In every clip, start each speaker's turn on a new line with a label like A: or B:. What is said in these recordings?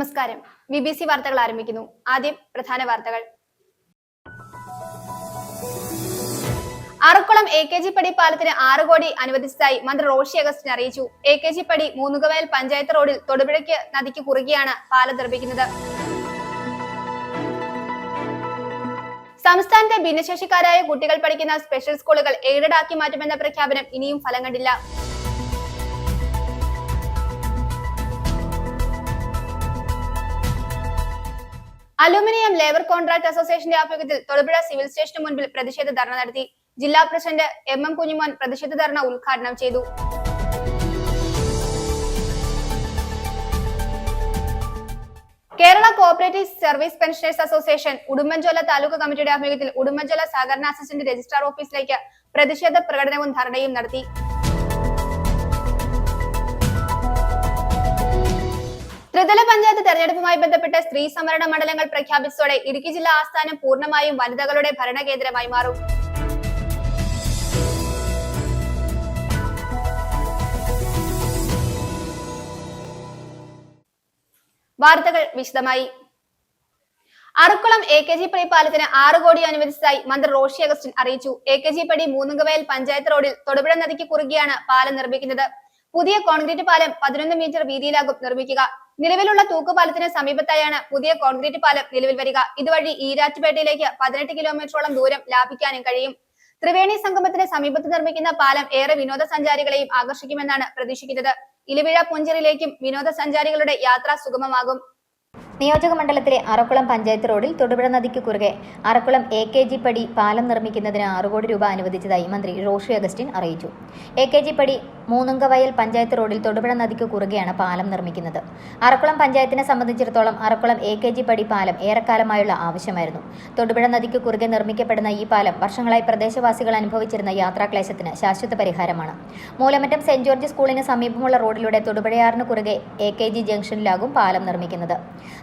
A: നമസ്കാരം. BBC വാർത്തകൾ ആരംഭിക്കുന്നു. ആദ്യം പ്രധാന വാർത്തകൾ. അറക്കുളം AKG പടി പാലത്തിന് 6 കോടി അനുവദിച്ചതായി മന്ത്രി റോഷി അഗസ്റ്റിൻ അറിയിച്ചു. AKG പടി മൂന്നുകവയൽ പഞ്ചായത്ത് റോഡിൽ തൊടുപുഴയ്ക്ക് നദിക്ക് കുറുകെയാണ് പാലം നിർമ്മിക്കുന്നത്. സംസ്ഥാനത്തെ ഭിന്നശേഷിക്കാരായ കുട്ടികൾ പഠിക്കുന്ന സ്പെഷ്യൽ സ്കൂളുകൾ എയ്ഡഡ് ആക്കി മാറ്റുമെന്ന പ്രഖ്യാപനം ഇനിയും ഫലം കണ്ടില്ല. അലുമിനിയം ലേബർ കോൺട്രാക്ട് അസോസിയേഷന്റെ ആഭിമുഖ്യത്തിൽ തൊടുപുഴ സിവിൽ സ്റ്റേഷന് മുൻപിൽ പ്രതിഷേധ ധർണ നടത്തി. ജില്ലാ പ്രസിഡന്റ് MM കുഞ്ഞുമോൻ പ്രതിഷേധ ധർണ ഉദ്ഘാടനം ചെയ്തു. Kerala cooperative service pensioners association Udumbanchola taluk കമ്മിറ്റിയുടെ ആഭിമുഖ്യത്തിൽ ഉടുമ്പൻചോല സഹകരണ അസിസ്റ്റന്റ് രജിസ്ട്രാർ ഓഫീസിലേക്ക് പ്രതിഷേധ പ്രകടനവും ധർണയും നടത്തി. ത്രിതല പഞ്ചായത്ത് തെരഞ്ഞെടുപ്പുമായി ബന്ധപ്പെട്ട് സ്ത്രീ സംവരണ മണ്ഡലങ്ങൾ പ്രഖ്യാപിച്ചതോടെ ഇടുക്കി ജില്ലാ ആസ്ഥാനം പൂർണ്ണമായും വനിതകളുടെ ഭരണകേന്ദ്രമായി മാറും. വാർത്തകൾ വിശദമായി. അറക്കുളം AKG പടി പാലത്തിന് 6 കോടി അനുവദിച്ചതായി മന്ത്രി റോഷി അഗസ്റ്റിൻ അറിയിച്ചു. AKG പടി മൂന്നുകവയൽ പഞ്ചായത്ത് റോഡിൽ തൊടുപുഴ നദിക്ക് കുറുകെയാണ് പാലം നിർമ്മിക്കുന്നത്. പുതിയ കോൺക്രീറ്റ് പാലം 11 മീറ്റർ വീതിയിലാകും നിർമ്മിക്കുക. നിലവിലുള്ള തൂക്കുപാലത്തിന് സമീപത്തായാണ് പുതിയ കോൺക്രീറ്റ് പാലം നിലവിൽ വരിക. ഇതുവഴി ഈരാറ്റുപേട്ടയിലേക്ക് 18 കിലോമീറ്ററോളം ദൂരം ലാഭിക്കാനും കഴിയും. ത്രിവേണി സംഗമത്തിന് സമീപത്ത് നിർമ്മിക്കുന്ന പാലം ഏറെ വിനോദസഞ്ചാരികളെയും ആകർഷിക്കുമെന്നാണ് പ്രതീക്ഷിക്കുന്നത്. ഇലവിഴ പുഞ്ചിറിയിലേക്കും വിനോദസഞ്ചാരികളുടെ യാത്ര സുഗമമാകും.
B: നിയോജക മണ്ഡലത്തിലെ അറക്കുളം പഞ്ചായത്ത് റോഡിൽ തൊടുപുഴ നദിക്ക് കുറുകെ അറക്കുളം AKG പടി പാലം നിർമ്മിക്കുന്നതിന് 6 കോടി രൂപ അനുവദിച്ചതായി മന്ത്രി റോഷി അഗസ്റ്റിൻ അറിയിച്ചു. AKG പടി മൂന്നുങ്കവയൽ പഞ്ചായത്ത് റോഡിൽ തൊടുപുഴ നദിക്ക് കുറുകെയാണ് പാലം നിർമ്മിക്കുന്നത്. അറക്കുളം പഞ്ചായത്തിനെ സംബന്ധിച്ചിടത്തോളം അറക്കുളം AKG പടി പാലം ഏറെക്കാലമായുള്ള ആവശ്യമായിരുന്നു. തൊടുപുഴ നദിക്ക് കുറുകെ നിർമ്മിക്കപ്പെടുന്ന ഈ പാലം വർഷങ്ങളായി പ്രദേശവാസികൾ അനുഭവിച്ചിരുന്ന യാത്രാക്ലേശത്തിന് ശാശ്വത പരിഹാരമാണ്. മൂലമറ്റം സെന്റ് ജോർജ് സ്കൂളിന് സമീപമുള്ള റോഡിലൂടെ തൊടുപുഴയാറിന് കുറുകെ AKG ജംഗ്ഷനിലാകും പാലം നിർമ്മിക്കുന്നത്.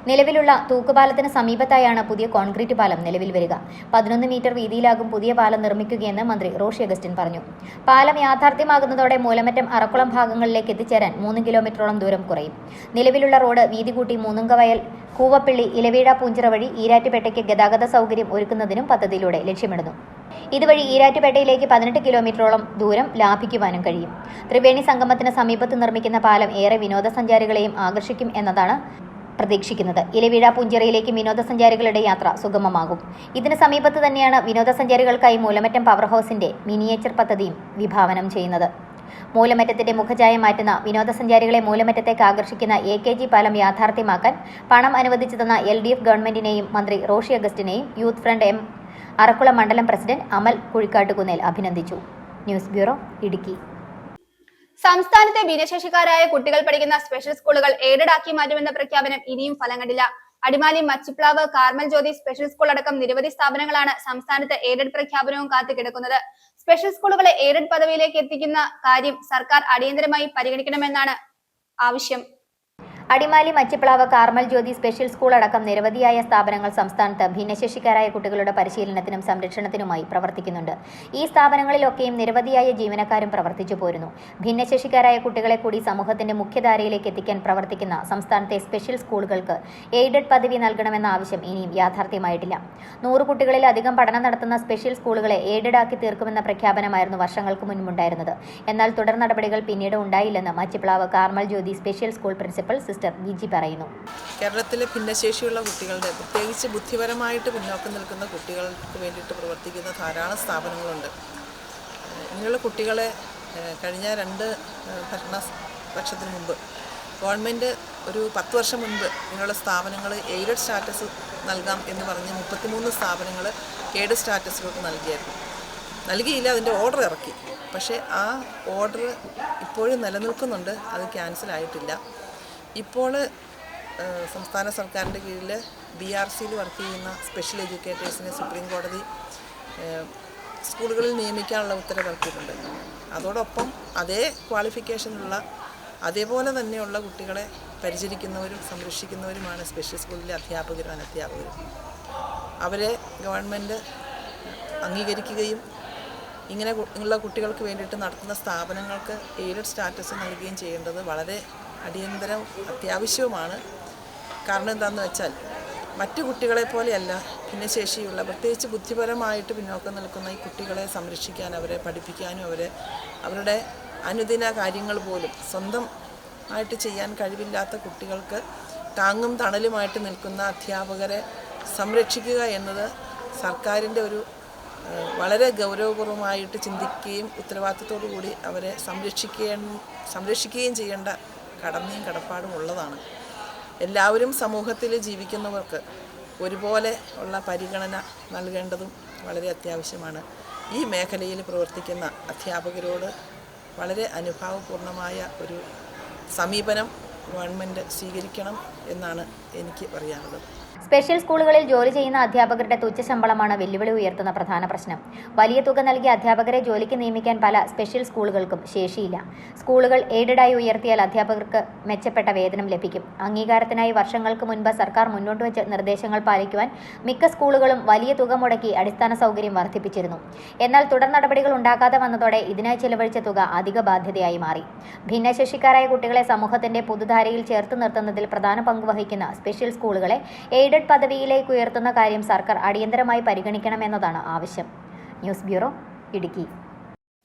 B: നിലവിലുള്ള തൂക്കുപാലത്തിന് സമീപത്തായാണ് പുതിയ കോൺക്രീറ്റ് പാലം നിലവിൽ വരിക. 11 മീറ്റർ വീതിയിലാകും പുതിയ പാലം നിർമ്മിക്കുകയെന്ന് മന്ത്രി റോഷി അഗസ്റ്റിൻ പറഞ്ഞു. പാലം യാഥാർത്ഥ്യമാകുന്നതോടെ മൂലമറ്റം അറക്കുളം ഭാഗങ്ങളിലേക്ക് എത്തിച്ചേരാൻ 3 കിലോമീറ്ററോളം ദൂരം കുറയും. നിലവിലുള്ള റോഡ് വീതി കൂട്ടി മൂന്നുങ്കവയൽ, കൂവപ്പിള്ളി, ഇലവീഴ പൂഞ്ചിറ വഴി ഈരാറ്റുപേട്ടയ്ക്ക് ഗതാഗത സൗകര്യം ഒരുക്കുന്നതിനും പദ്ധതിയിലൂടെ ലക്ഷ്യമിടുന്നു. ഇതുവഴി ഈരാറ്റുപേട്ടയിലേക്ക് 18 കിലോമീറ്ററോളം ദൂരം ലാഭിക്കുവാനും കഴിയും. ത്രിവേണി സംഗമത്തിന് സമീപത്ത് നിർമ്മിക്കുന്ന പാലം ഏറെ വിനോദസഞ്ചാരികളെയും ആകർഷിക്കും എന്നതാണ് പ്രതീക്ഷിക്കുന്നത്. ഇലവീഴ പുഞ്ചിറയിലേക്ക് വിനോദസഞ്ചാരികളുടെ യാത്ര സുഗമമാകും. ഇതിന് സമീപത്ത് തന്നെയാണ് വിനോദസഞ്ചാരികൾക്കായി മൂലമറ്റം പവർ ഹൗസിന്റെ മിനിയേച്ചർ പദ്ധതിയും വിഭാവനം ചെയ്യുന്നത്. മൂലമറ്റത്തിന്റെ മുഖഛായ മാറ്റുന്ന വിനോദസഞ്ചാരികളെ മൂലമറ്റത്തേക്ക് ആകർഷിക്കുന്ന AKG പാലം യാഥാർത്ഥ്യമാക്കാൻ പണം അനുവദിച്ചു തന്ന LDF ഗവൺമെന്റിനെയും മന്ത്രി റോഷി അഗസ്റ്റിനെയും യൂത്ത് ഫ്രണ്ട് M അറക്കുളം മണ്ഡലം പ്രസിഡന്റ് അമൽ കുഴിക്കാട്ടുകുന്നേൽ അഭിനന്ദിച്ചു. News bureau, Idukki.
A: സംസ്ഥാനത്തെ ഭിന്നശേഷിക്കാരായ കുട്ടികൾ പഠിക്കുന്ന സ്പെഷ്യൽ സ്കൂളുകൾ എയ്ഡഡ് ആക്കി മാറ്റുമെന്ന പ്രഖ്യാപനം ഇനിയും ഫലം കണ്ടില്ല. Adimali, Machiplavu, Carmel Jyothi special school അടക്കം നിരവധി സ്ഥാപനങ്ങളാണ് സംസ്ഥാനത്ത് എയ്ഡഡ് പ്രഖ്യാപനവും കാത്തു കിടക്കുന്നത്. സ്പെഷ്യൽ സ്കൂളുകളെ എയ്ഡഡ് പദവിയിലേക്ക് എത്തിക്കുന്ന കാര്യം സർക്കാർ അടിയന്തരമായി പരിഗണിക്കണമെന്നാണ് ആവശ്യം.
B: Adimali, Machiplavu, Carmel Jyothi special school അടക്കം നിരവധിയായ സ്ഥാപനങ്ങൾ സംസ്ഥാനത്ത് ഭിന്നശേഷിക്കാരായ കുട്ടികളുടെ പരിശീലനത്തിനും സംരക്ഷണത്തിനുമായി പ്രവർത്തിക്കുന്നുണ്ട്. ഈ സ്ഥാപനങ്ങളിലൊക്കെയും നിരവധിയായ ജീവനക്കാരും പ്രവർത്തിച്ചു പോരുന്നു. ഭിന്നശേഷിക്കാരായ കുട്ടികളെ കൂടി സമൂഹത്തിന്റെ മുഖ്യധാരയിലേക്ക് എത്തിക്കാൻ പ്രവർത്തിക്കുന്ന സംസ്ഥാനത്തെ സ്പെഷ്യൽ സ്കൂളുകൾക്ക് എയ്ഡഡ് പദവി നൽകണമെന്ന ആവശ്യം ഇനിയും യാഥാർത്ഥ്യമായിട്ടില്ല. 100 കുട്ടികളിലധികം പഠനം നടത്തുന്ന സ്പെഷ്യൽ സ്കൂളുകളെ എയ്ഡഡ് ആക്കി തീർക്കുമെന്ന പ്രഖ്യാപനമായിരുന്നു വർഷങ്ങൾക്ക് മുൻപുണ്ടായിരുന്നത്. എന്നാൽ തുടർ നടപടികൾ പിന്നീട് ഉണ്ടായില്ലെന്ന് Machiplavu Carmel Jyothi special school principal Viji പറയുന്നു.
C: കേരളത്തിലെ ഭിന്നശേഷിയുള്ള കുട്ടികളുടെ, പ്രത്യേകിച്ച് ബുദ്ധിപരമായിട്ട് പിന്നോക്കം നിൽക്കുന്ന കുട്ടികൾക്ക് വേണ്ടിയിട്ട് പ്രവർത്തിക്കുന്ന ധാരാളം സ്ഥാപനങ്ങളുണ്ട്. ഇങ്ങനെയുള്ള കുട്ടികളെ കഴിഞ്ഞ 2 ഭരണപക്ഷത്തിന് മുമ്പ് ഗവൺമെൻറ് ഒരു 10 വർഷം മുൻപ് ഇങ്ങനെയുള്ള സ്ഥാപനങ്ങൾ എയ്ഡഡ് സ്റ്റാറ്റസ് നൽകാം എന്ന് പറഞ്ഞ് 33 സ്ഥാപനങ്ങൾ എയ്ഡഡ് സ്റ്റാറ്റസിലോട്ട് നൽകിയില്ല. അതിൻ്റെ ഓർഡർ ഇറക്കി. പക്ഷേ ആ ഓർഡർ ഇപ്പോഴും നിലനിൽക്കുന്നുണ്ട്. അത് ക്യാൻസലായിട്ടില്ല. ഇപ്പോൾ സംസ്ഥാന സർക്കാരിൻ്റെ കീഴിൽ BRCയിൽ വർക്ക് ചെയ്യുന്ന സ്പെഷ്യൽ എഡ്യൂക്കേറ്റേഴ്സിനെ സുപ്രീം കോടതി സ്കൂളുകളിൽ നിയമിക്കാനുള്ള ഉത്തരവ് ഇറക്കിയിട്ടുണ്ട്. അതോടൊപ്പം അതേ ക്വാളിഫിക്കേഷനുള്ള, അതേപോലെ തന്നെയുള്ള കുട്ടികളെ പരിചരിക്കുന്നവരും സംരക്ഷിക്കുന്നവരുമാണ് സ്പെഷ്യൽ സ്കൂളിലെ അധ്യാപകരും അനധ്യാപകരും. അവരെ ഗവൺമെൻറ് അംഗീകരിക്കുകയും ഇങ്ങനെ ഉള്ള കുട്ടികൾക്ക് വേണ്ടിയിട്ട് നടത്തുന്ന സ്ഥാപനങ്ങൾക്ക് എയ്ഡഡ് സ്റ്റാറ്റസ് നൽകുകയും ചെയ്യേണ്ടത് വളരെ അടിയന്തരം അത്യാവശ്യവുമാണ്. കാരണം എന്താണെന്ന് വെച്ചാൽ മറ്റു കുട്ടികളെ പോലെയല്ല ഭിന്നശേഷിയുള്ള പ്രത്യേകിച്ച് ബുദ്ധിപരമായിട്ട് പിന്നോക്കം നിൽക്കുന്ന ഈ കുട്ടികളെ സംരക്ഷിക്കാൻ, അവരെ പഠിപ്പിക്കാനും അവരുടെ അനുദിന കാര്യങ്ങൾ പോലും സ്വന്തം ആയിട്ട് ചെയ്യാൻ കഴിവില്ലാത്ത കുട്ടികൾക്ക് താങ്ങും തണലുമായിട്ട് നിൽക്കുന്ന അധ്യാപകരെ സംരക്ഷിക്കുക എന്നത് സർക്കാരിൻ്റെ ഒരു വളരെ ഗൗരവപൂർവമായിട്ട് ചിന്തിക്കുകയും ഉത്തരവാദിത്തത്തോടു കൂടി അവരെ സംരക്ഷിക്കുകയും ചെയ്യേണ്ട കടമയും കടപ്പാടും ഉള്ളതാണ്. എല്ലാവരും സമൂഹത്തിൽ ജീവിക്കുന്നവർക്ക് ഒരുപോലെ ഉള്ള പരിഗണന നൽകേണ്ടതും വളരെ അത്യാവശ്യമാണ്. ഈ മേഖലയിൽ പ്രവർത്തിക്കുന്ന അധ്യാപകരോട് വളരെ അനുഭാവപൂർണമായ ഒരു സമീപനം ഗവൺമെൻറ് സ്വീകരിക്കണം എന്നാണ് എനിക്ക് പറയാനുള്ളത്.
B: സ്പെഷ്യൽ സ്കൂളുകളിൽ ജോലി ചെയ്യുന്ന അധ്യാപകരുടെ തുച്ഛശമ്പളമാണ് വെല്ലുവിളി ഉയർത്തുന്ന പ്രധാന പ്രശ്നം. വലിയ തുക നൽകി അധ്യാപകരെ ജോലിക്ക് നിയമിക്കാൻ പല സ്പെഷ്യൽ സ്കൂളുകൾക്കും ശേഷിയില്ല. സ്കൂളുകൾ എയ്ഡഡായി ഉയർത്തിയാൽ അധ്യാപകർക്ക് മെച്ചപ്പെട്ട വേതനം ലഭിക്കും. അംഗീകാരത്തിനായി വർഷങ്ങൾക്ക് മുൻപ് സർക്കാർ മുന്നോട്ട് വെച്ച നിർദ്ദേശങ്ങൾ പാലിക്കുവാൻ മിക്ക സ്കൂളുകളും വലിയ തുക മുടക്കി അടിസ്ഥാന സൗകര്യം വർദ്ധിപ്പിച്ചിരുന്നു. എന്നാൽ തുടർ നടപടികൾ ഉണ്ടാകാതെ വന്നതോടെ ഇതിനായി ചെലവഴിച്ച തുക അധിക ബാധ്യതയായി മാറി. ഭിന്നശേഷിക്കാരായ കുട്ടികളെ സമൂഹത്തിന്റെ പൊതുധാരയിൽ ചേർത്ത് നിർത്തുന്നതിൽ പ്രധാന പങ്ക് വഹിക്കുന്ന സ്പെഷ്യൽ സ്കൂളുകളെ എയ്ഡഡ് പദവിയിലേക്ക് ഉയർത്തുന്ന കാര്യം സർക്കാർ അടിയന്തരമായി പരിഗണിക്കണമെന്നതാണ് ആവശ്യം. News bureau, Idukki.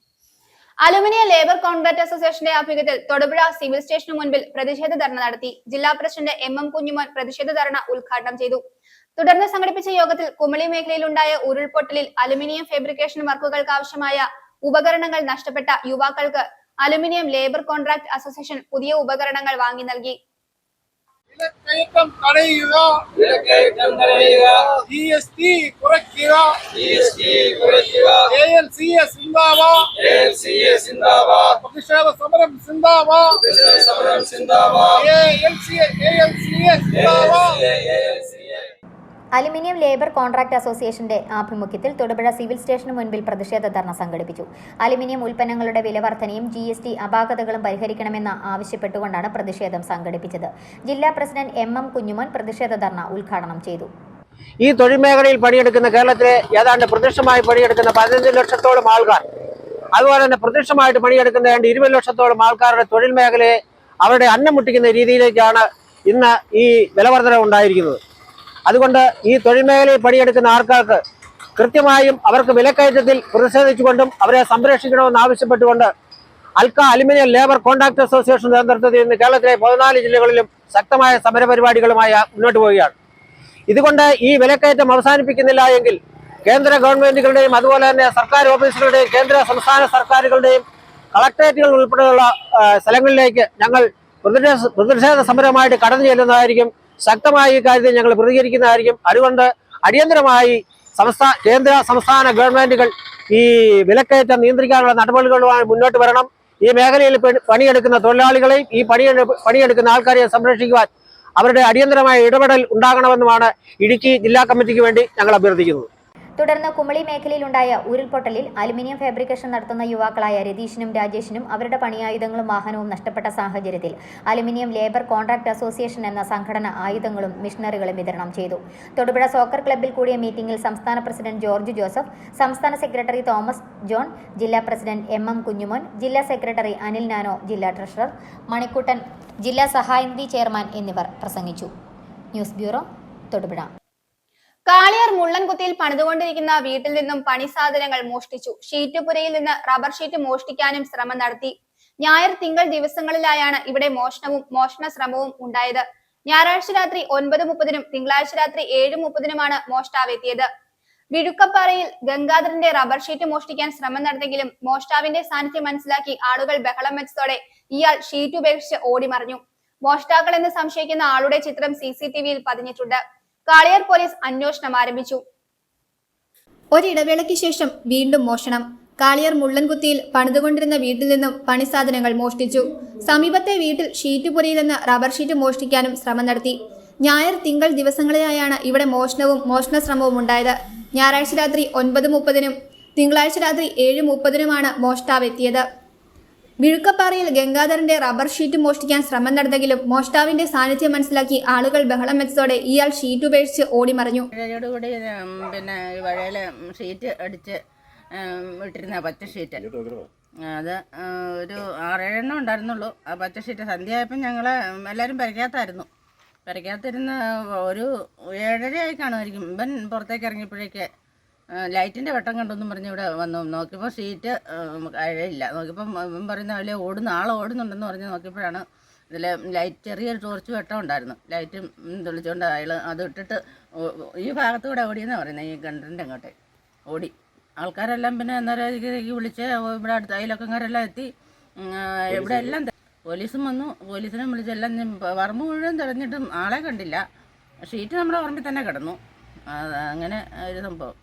A: Aluminium labour contract അസോസിയേഷന്റെ ആഭിമുഖ്യത്തിൽ തൊടുപുഴ സിവിൽ സ്റ്റേഷന് മുൻപിൽ പ്രതിഷേധ ധർണ നടത്തി. ജില്ലാ പ്രസിഡന്റ് MM കുഞ്ഞുമോൻ പ്രതിഷേധ ധർണ ഉദ്ഘാടനം ചെയ്തു. തുടർന്ന് സംഘടിപ്പിച്ച യോഗത്തിൽ കുമളി മേഖലയിലുണ്ടായ ഉരുൾപൊട്ടലിൽ അലുമിനിയം ഫാബ്രിക്കേഷൻ വർക്കുകൾക്ക് ആവശ്യമായ ഉപകരണങ്ങൾ നഷ്ടപ്പെട്ട യുവാക്കൾക്ക് അലുമിനിയം ലേബർ കോൺട്രാക്ട് അസോസിയേഷൻ പുതിയ ഉപകരണങ്ങൾ വാങ്ങി നൽകി.
D: വിലക്കയറ്റം തടയുക, GST കുറയ്ക്കുക, ALCS സിന്ദാബാദ്, പ്രതിഷേധ സമരം സിന്ദാബാദ്, ALCS സിന്ദാബാദ്.
B: അലുമിനിയം ലേബർ കോൺട്രാക്ട് അസോസിയേഷന്റെ ആഭിമുഖ്യത്തിൽ തൊടുപുഴ സിവിൽ സ്റ്റേഷന് മുൻപിൽ പ്രതിഷേധ ധർണ സംഘടിപ്പിച്ചു. അലുമിനിയം ഉൽപ്പന്നങ്ങളുടെ വില വർധനയും GST അപാകതകളും പരിഹരിക്കണമെന്ന് ആവശ്യപ്പെട്ടുകൊണ്ടാണ് പ്രതിഷേധം സംഘടിപ്പിച്ചത്. ജില്ലാ പ്രസിഡന്റ് MM കുഞ്ഞുമോൻ പ്രതിഷേധ ധർണ ഉദ്ഘാടനം ചെയ്തു.
E: ഈ തൊഴിൽ മേഖലയിൽ പണിയെടുക്കുന്ന കേരളത്തിലെ ഏതാണ്ട് പ്രത്യക്ഷമായി പണിയെടുക്കുന്ന 15 ലക്ഷത്തോളം ആൾക്കാർ, അതുപോലെ തന്നെ പ്രത്യക്ഷമായിട്ട് പണിയെടുക്കുന്ന 20 ലക്ഷത്തോളം ആൾക്കാരുടെ തൊഴിൽ മേഖലയെ അവരുടെ അന്നം മുട്ടിക്കുന്ന രീതിയിലേക്കാണ് ഇന്ന് ഈ വിലവർധന ഉണ്ടായിരിക്കുന്നത്. അതുകൊണ്ട് ഈ തൊഴിൽ മേഖലയിൽ പണിയെടുക്കുന്ന ആൾക്കാർക്ക് കൃത്യമായും അവർക്ക് വിലക്കയറ്റത്തിൽ പ്രതിഷേധിച്ചുകൊണ്ടും അവരെ സംരക്ഷിക്കണമെന്ന് ആവശ്യപ്പെട്ടുകൊണ്ട് അലുമിനിയം ലേബർ കോൺട്രാക്ട് അസോസിയേഷൻ നേതൃത്വത്തിൽ ഇന്ന് കേരളത്തിലെ 14 ജില്ലകളിലും ശക്തമായ സമരപരിപാടികളുമായി മുന്നോട്ട് പോവുകയാണ്. ഇതുകൊണ്ട് ഈ വിലക്കയറ്റം അവസാനിപ്പിക്കുന്നില്ല എങ്കിൽ കേന്ദ്ര ഗവൺമെന്റുകളുടെയും അതുപോലെ തന്നെ സർക്കാർ ഓഫീസുകളുടെയും കേന്ദ്ര സംസ്ഥാന സർക്കാരുകളുടെയും കളക്ടറേറ്റുകൾ ഉൾപ്പെടെയുള്ള സ്ഥലങ്ങളിലേക്ക് ഞങ്ങൾ പ്രതിഷേധ സമരമായിട്ട് കടന്നു ചെല്ലുന്നതായിരിക്കും. ശക്തമായി ഈ കാര്യത്തിൽ ഞങ്ങൾ പ്രതികരിക്കുന്നതായിരിക്കും. അതുകൊണ്ട് അടിയന്തരമായി കേന്ദ്ര സംസ്ഥാന ഗവൺമെന്റുകൾ ഈ വിലക്കയറ്റം നിയന്ത്രിക്കാനുള്ള നടപടികളുമായി മുന്നോട്ട് വരണം. ഈ മേഖലയിൽ പണിയെടുക്കുന്ന തൊഴിലാളികളെയും ഈ പണിയെടുക്കുന്ന ആൾക്കാരെയും സംരക്ഷിക്കുവാൻ അവരുടെ അടിയന്തരമായ ഇടപെടൽ ഉണ്ടാകണമെന്നുമാണ് ഇടുക്കി ജില്ലാ കമ്മിറ്റിക്ക് വേണ്ടി ഞങ്ങൾ അഭ്യർത്ഥിക്കുന്നത്.
B: തുടർന്ന് കുമളി മേഖലയിലുണ്ടായ ഉരുൾപൊട്ടലിൽ അലുമിനിയം ഫാബ്രിക്കേഷൻ നടത്തുന്ന യുവാക്കളായ രതീഷിനും രാജേഷിനും അവരുടെ പണിയായുധങ്ങളും വാഹനവും നഷ്ടപ്പെട്ട സാഹചര്യത്തിൽ അലുമിനിയം ലേബർ കോൺട്രാക്ട് അസോസിയേഷൻ എന്ന സംഘടന ആയുധങ്ങളും മിഷനറികളും വിതരണം ചെയ്തു. തൊടുപുഴ സോക്കർ ക്ലബ്ബിൽ കൂടിയ മീറ്റിംഗിൽ സംസ്ഥാന പ്രസിഡന്റ് ജോർജ് ജോസഫ്, സംസ്ഥാന സെക്രട്ടറി തോമസ് ജോൺ, ജില്ലാ പ്രസിഡന്റ് MM കുഞ്ഞുമോൻ, ജില്ലാ സെക്രട്ടറി അനിൽ നാനോ, ജില്ലാ ട്രഷറർ മണിക്കുട്ടൻ, ജില്ലാ സഹായനിധി ചെയർമാൻ എന്നിവർ പ്രസംഗിച്ചു. News bureau, Thodupuzha.
A: കാളിയാർ മുള്ളൻകുത്തിയിൽ പണിതുകൊണ്ടിരിക്കുന്ന വീട്ടിൽ നിന്നും പണി സാധനങ്ങൾ മോഷ്ടിച്ചു. ഷീറ്റുപുരയിൽ നിന്ന് റബ്ബർ ഷീറ്റ് മോഷ്ടിക്കാനും ശ്രമം നടത്തി. ഞായർ തിങ്കൾ ദിവസങ്ങളിലായാണ് ഇവിടെ മോഷണ ശ്രമവും ഉണ്ടായത്. ഞായറാഴ്ച രാത്രി 9:30-നും തിങ്കളാഴ്ച രാത്രി 7:30-നുമാണ് മോഷ്ടാവെത്തിയത്. വിഴുക്കപ്പാറയിൽ ഗംഗാധരന്റെ റബ്ബർ ഷീറ്റ് മോഷ്ടിക്കാൻ ശ്രമം നടന്നെങ്കിലും മോഷ്ടാവിന്റെ സാന്നിധ്യം മനസ്സിലാക്കി ആളുകൾ ബഹളം വെച്ചതോടെ ഇയാൾ ഷീറ്റ് ഉപേക്ഷിച്ച് ഓടിമറിഞ്ഞു. മോഷ്ടാക്കൾ എന്ന് സംശയിക്കുന്ന ആളുടെ ചിത്രം CCTV-യിൽ പതിഞ്ഞിട്ടുണ്ട്. കാളിയാർ പോലീസ് അന്വേഷണം ആരംഭിച്ചു. ഒരിടവേളയ്ക്ക് ശേഷം വീണ്ടും മോഷണം. കാളിയാർ മുള്ളൻകുത്തിയിൽ പണിതുകൊണ്ടിരുന്ന വീട്ടിൽ നിന്നും പണിസാധനങ്ങൾ മോഷ്ടിച്ചു. സമീപത്തെ വീട്ടിൽ ഷീറ്റുപുരയിൽ നിന്ന് റബ്ബർ ഷീറ്റ് മോഷ്ടിക്കാനും ശ്രമം നടത്തി. ഞായർ തിങ്കൾ ദിവസങ്ങളിലായാണ് ഇവിടെ മോഷണ ശ്രമവും ഉണ്ടായത്. ഞായറാഴ്ച രാത്രി 9:30-നും തിങ്കളാഴ്ച രാത്രി 7:30-നുമാണ് മോഷ്ടാവെത്തിയത്. വിഴുക്കപ്പാറയിൽ ഗംഗാധരന്റെ റബ്ബർ ഷീറ്റ് മോഷ്ടിക്കാൻ ശ്രമം നടന്നെങ്കിലും മോഷ്ടാവിന്റെ സാന്നിധ്യം മനസ്സിലാക്കി ആളുകൾ ബഹളം വെച്ചതോടെ ഇയാൾ ഷീറ്റ് ഉപേക്ഷിച്ച് ഓടിമറിഞ്ഞു.
F: കൂടി പിന്നെ വഴയില് ഷീറ്റ് അടിച്ച് ഇട്ടിരുന്ന പച്ച ഷീറ്റ്, അത് ഒരു 6-7 എണ്ണം ഉണ്ടായിരുന്നുള്ളൂ. ആ പച്ച ഷീറ്റ് സന്ധ്യ ആയപ്പോൾ ഞങ്ങൾ എല്ലാവരും പരിക്കാത്തായിരുന്നു. പെരയ്ക്കകത്തിരുന്ന് ഒരു 7:30 ആയി കാണുമായിരിക്കും. ഇവൻ പുറത്തേക്ക് ഇറങ്ങിയപ്പോഴേക്ക് ലൈറ്റിൻ്റെ വെട്ടം കണ്ടെന്നും പറഞ്ഞ് ഇവിടെ വന്നു. നോക്കിയപ്പോൾ ഷീറ്റ് അഴയില്ല. നോക്കിയപ്പം ഇവൻ പറയുന്ന അതിലെ ആൾ ഓടുന്നുണ്ടെന്ന് പറഞ്ഞ് നോക്കിയപ്പോഴാണ് ഇതിൽ ലൈറ്റ് ചെറിയൊരു ടോർച്ച് വെട്ടം ഉണ്ടായിരുന്നു. ലൈറ്റും തെളിച്ചുകൊണ്ട് അയാൾ അത് ഇട്ടിട്ട് ഈ ഭാഗത്തൂടെ ഓടിയെന്നാണ് പറയുന്നത്. ഈ കിണറിൻ്റെ അങ്ങോട്ട് ഓടി. ആൾക്കാരെല്ലാം പിന്നെ അന്നേരം വിളിച്ച് ഇവിടെ അടുത്ത അയലൊക്കക്കാരെല്ലാം എത്തി. ഇവിടെ എല്ലാം പോലീസും വന്നു. പോലീസിനെ വിളിച്ചെല്ലാം പറമ്പ് മുഴുവൻ തെളിഞ്ഞിട്ടും ആളെ കണ്ടില്ല. ഷീറ്റ് നമ്മുടെ പറമ്പിൽ തന്നെ കിടന്നു. അങ്ങനെ ഒരു സംഭവം.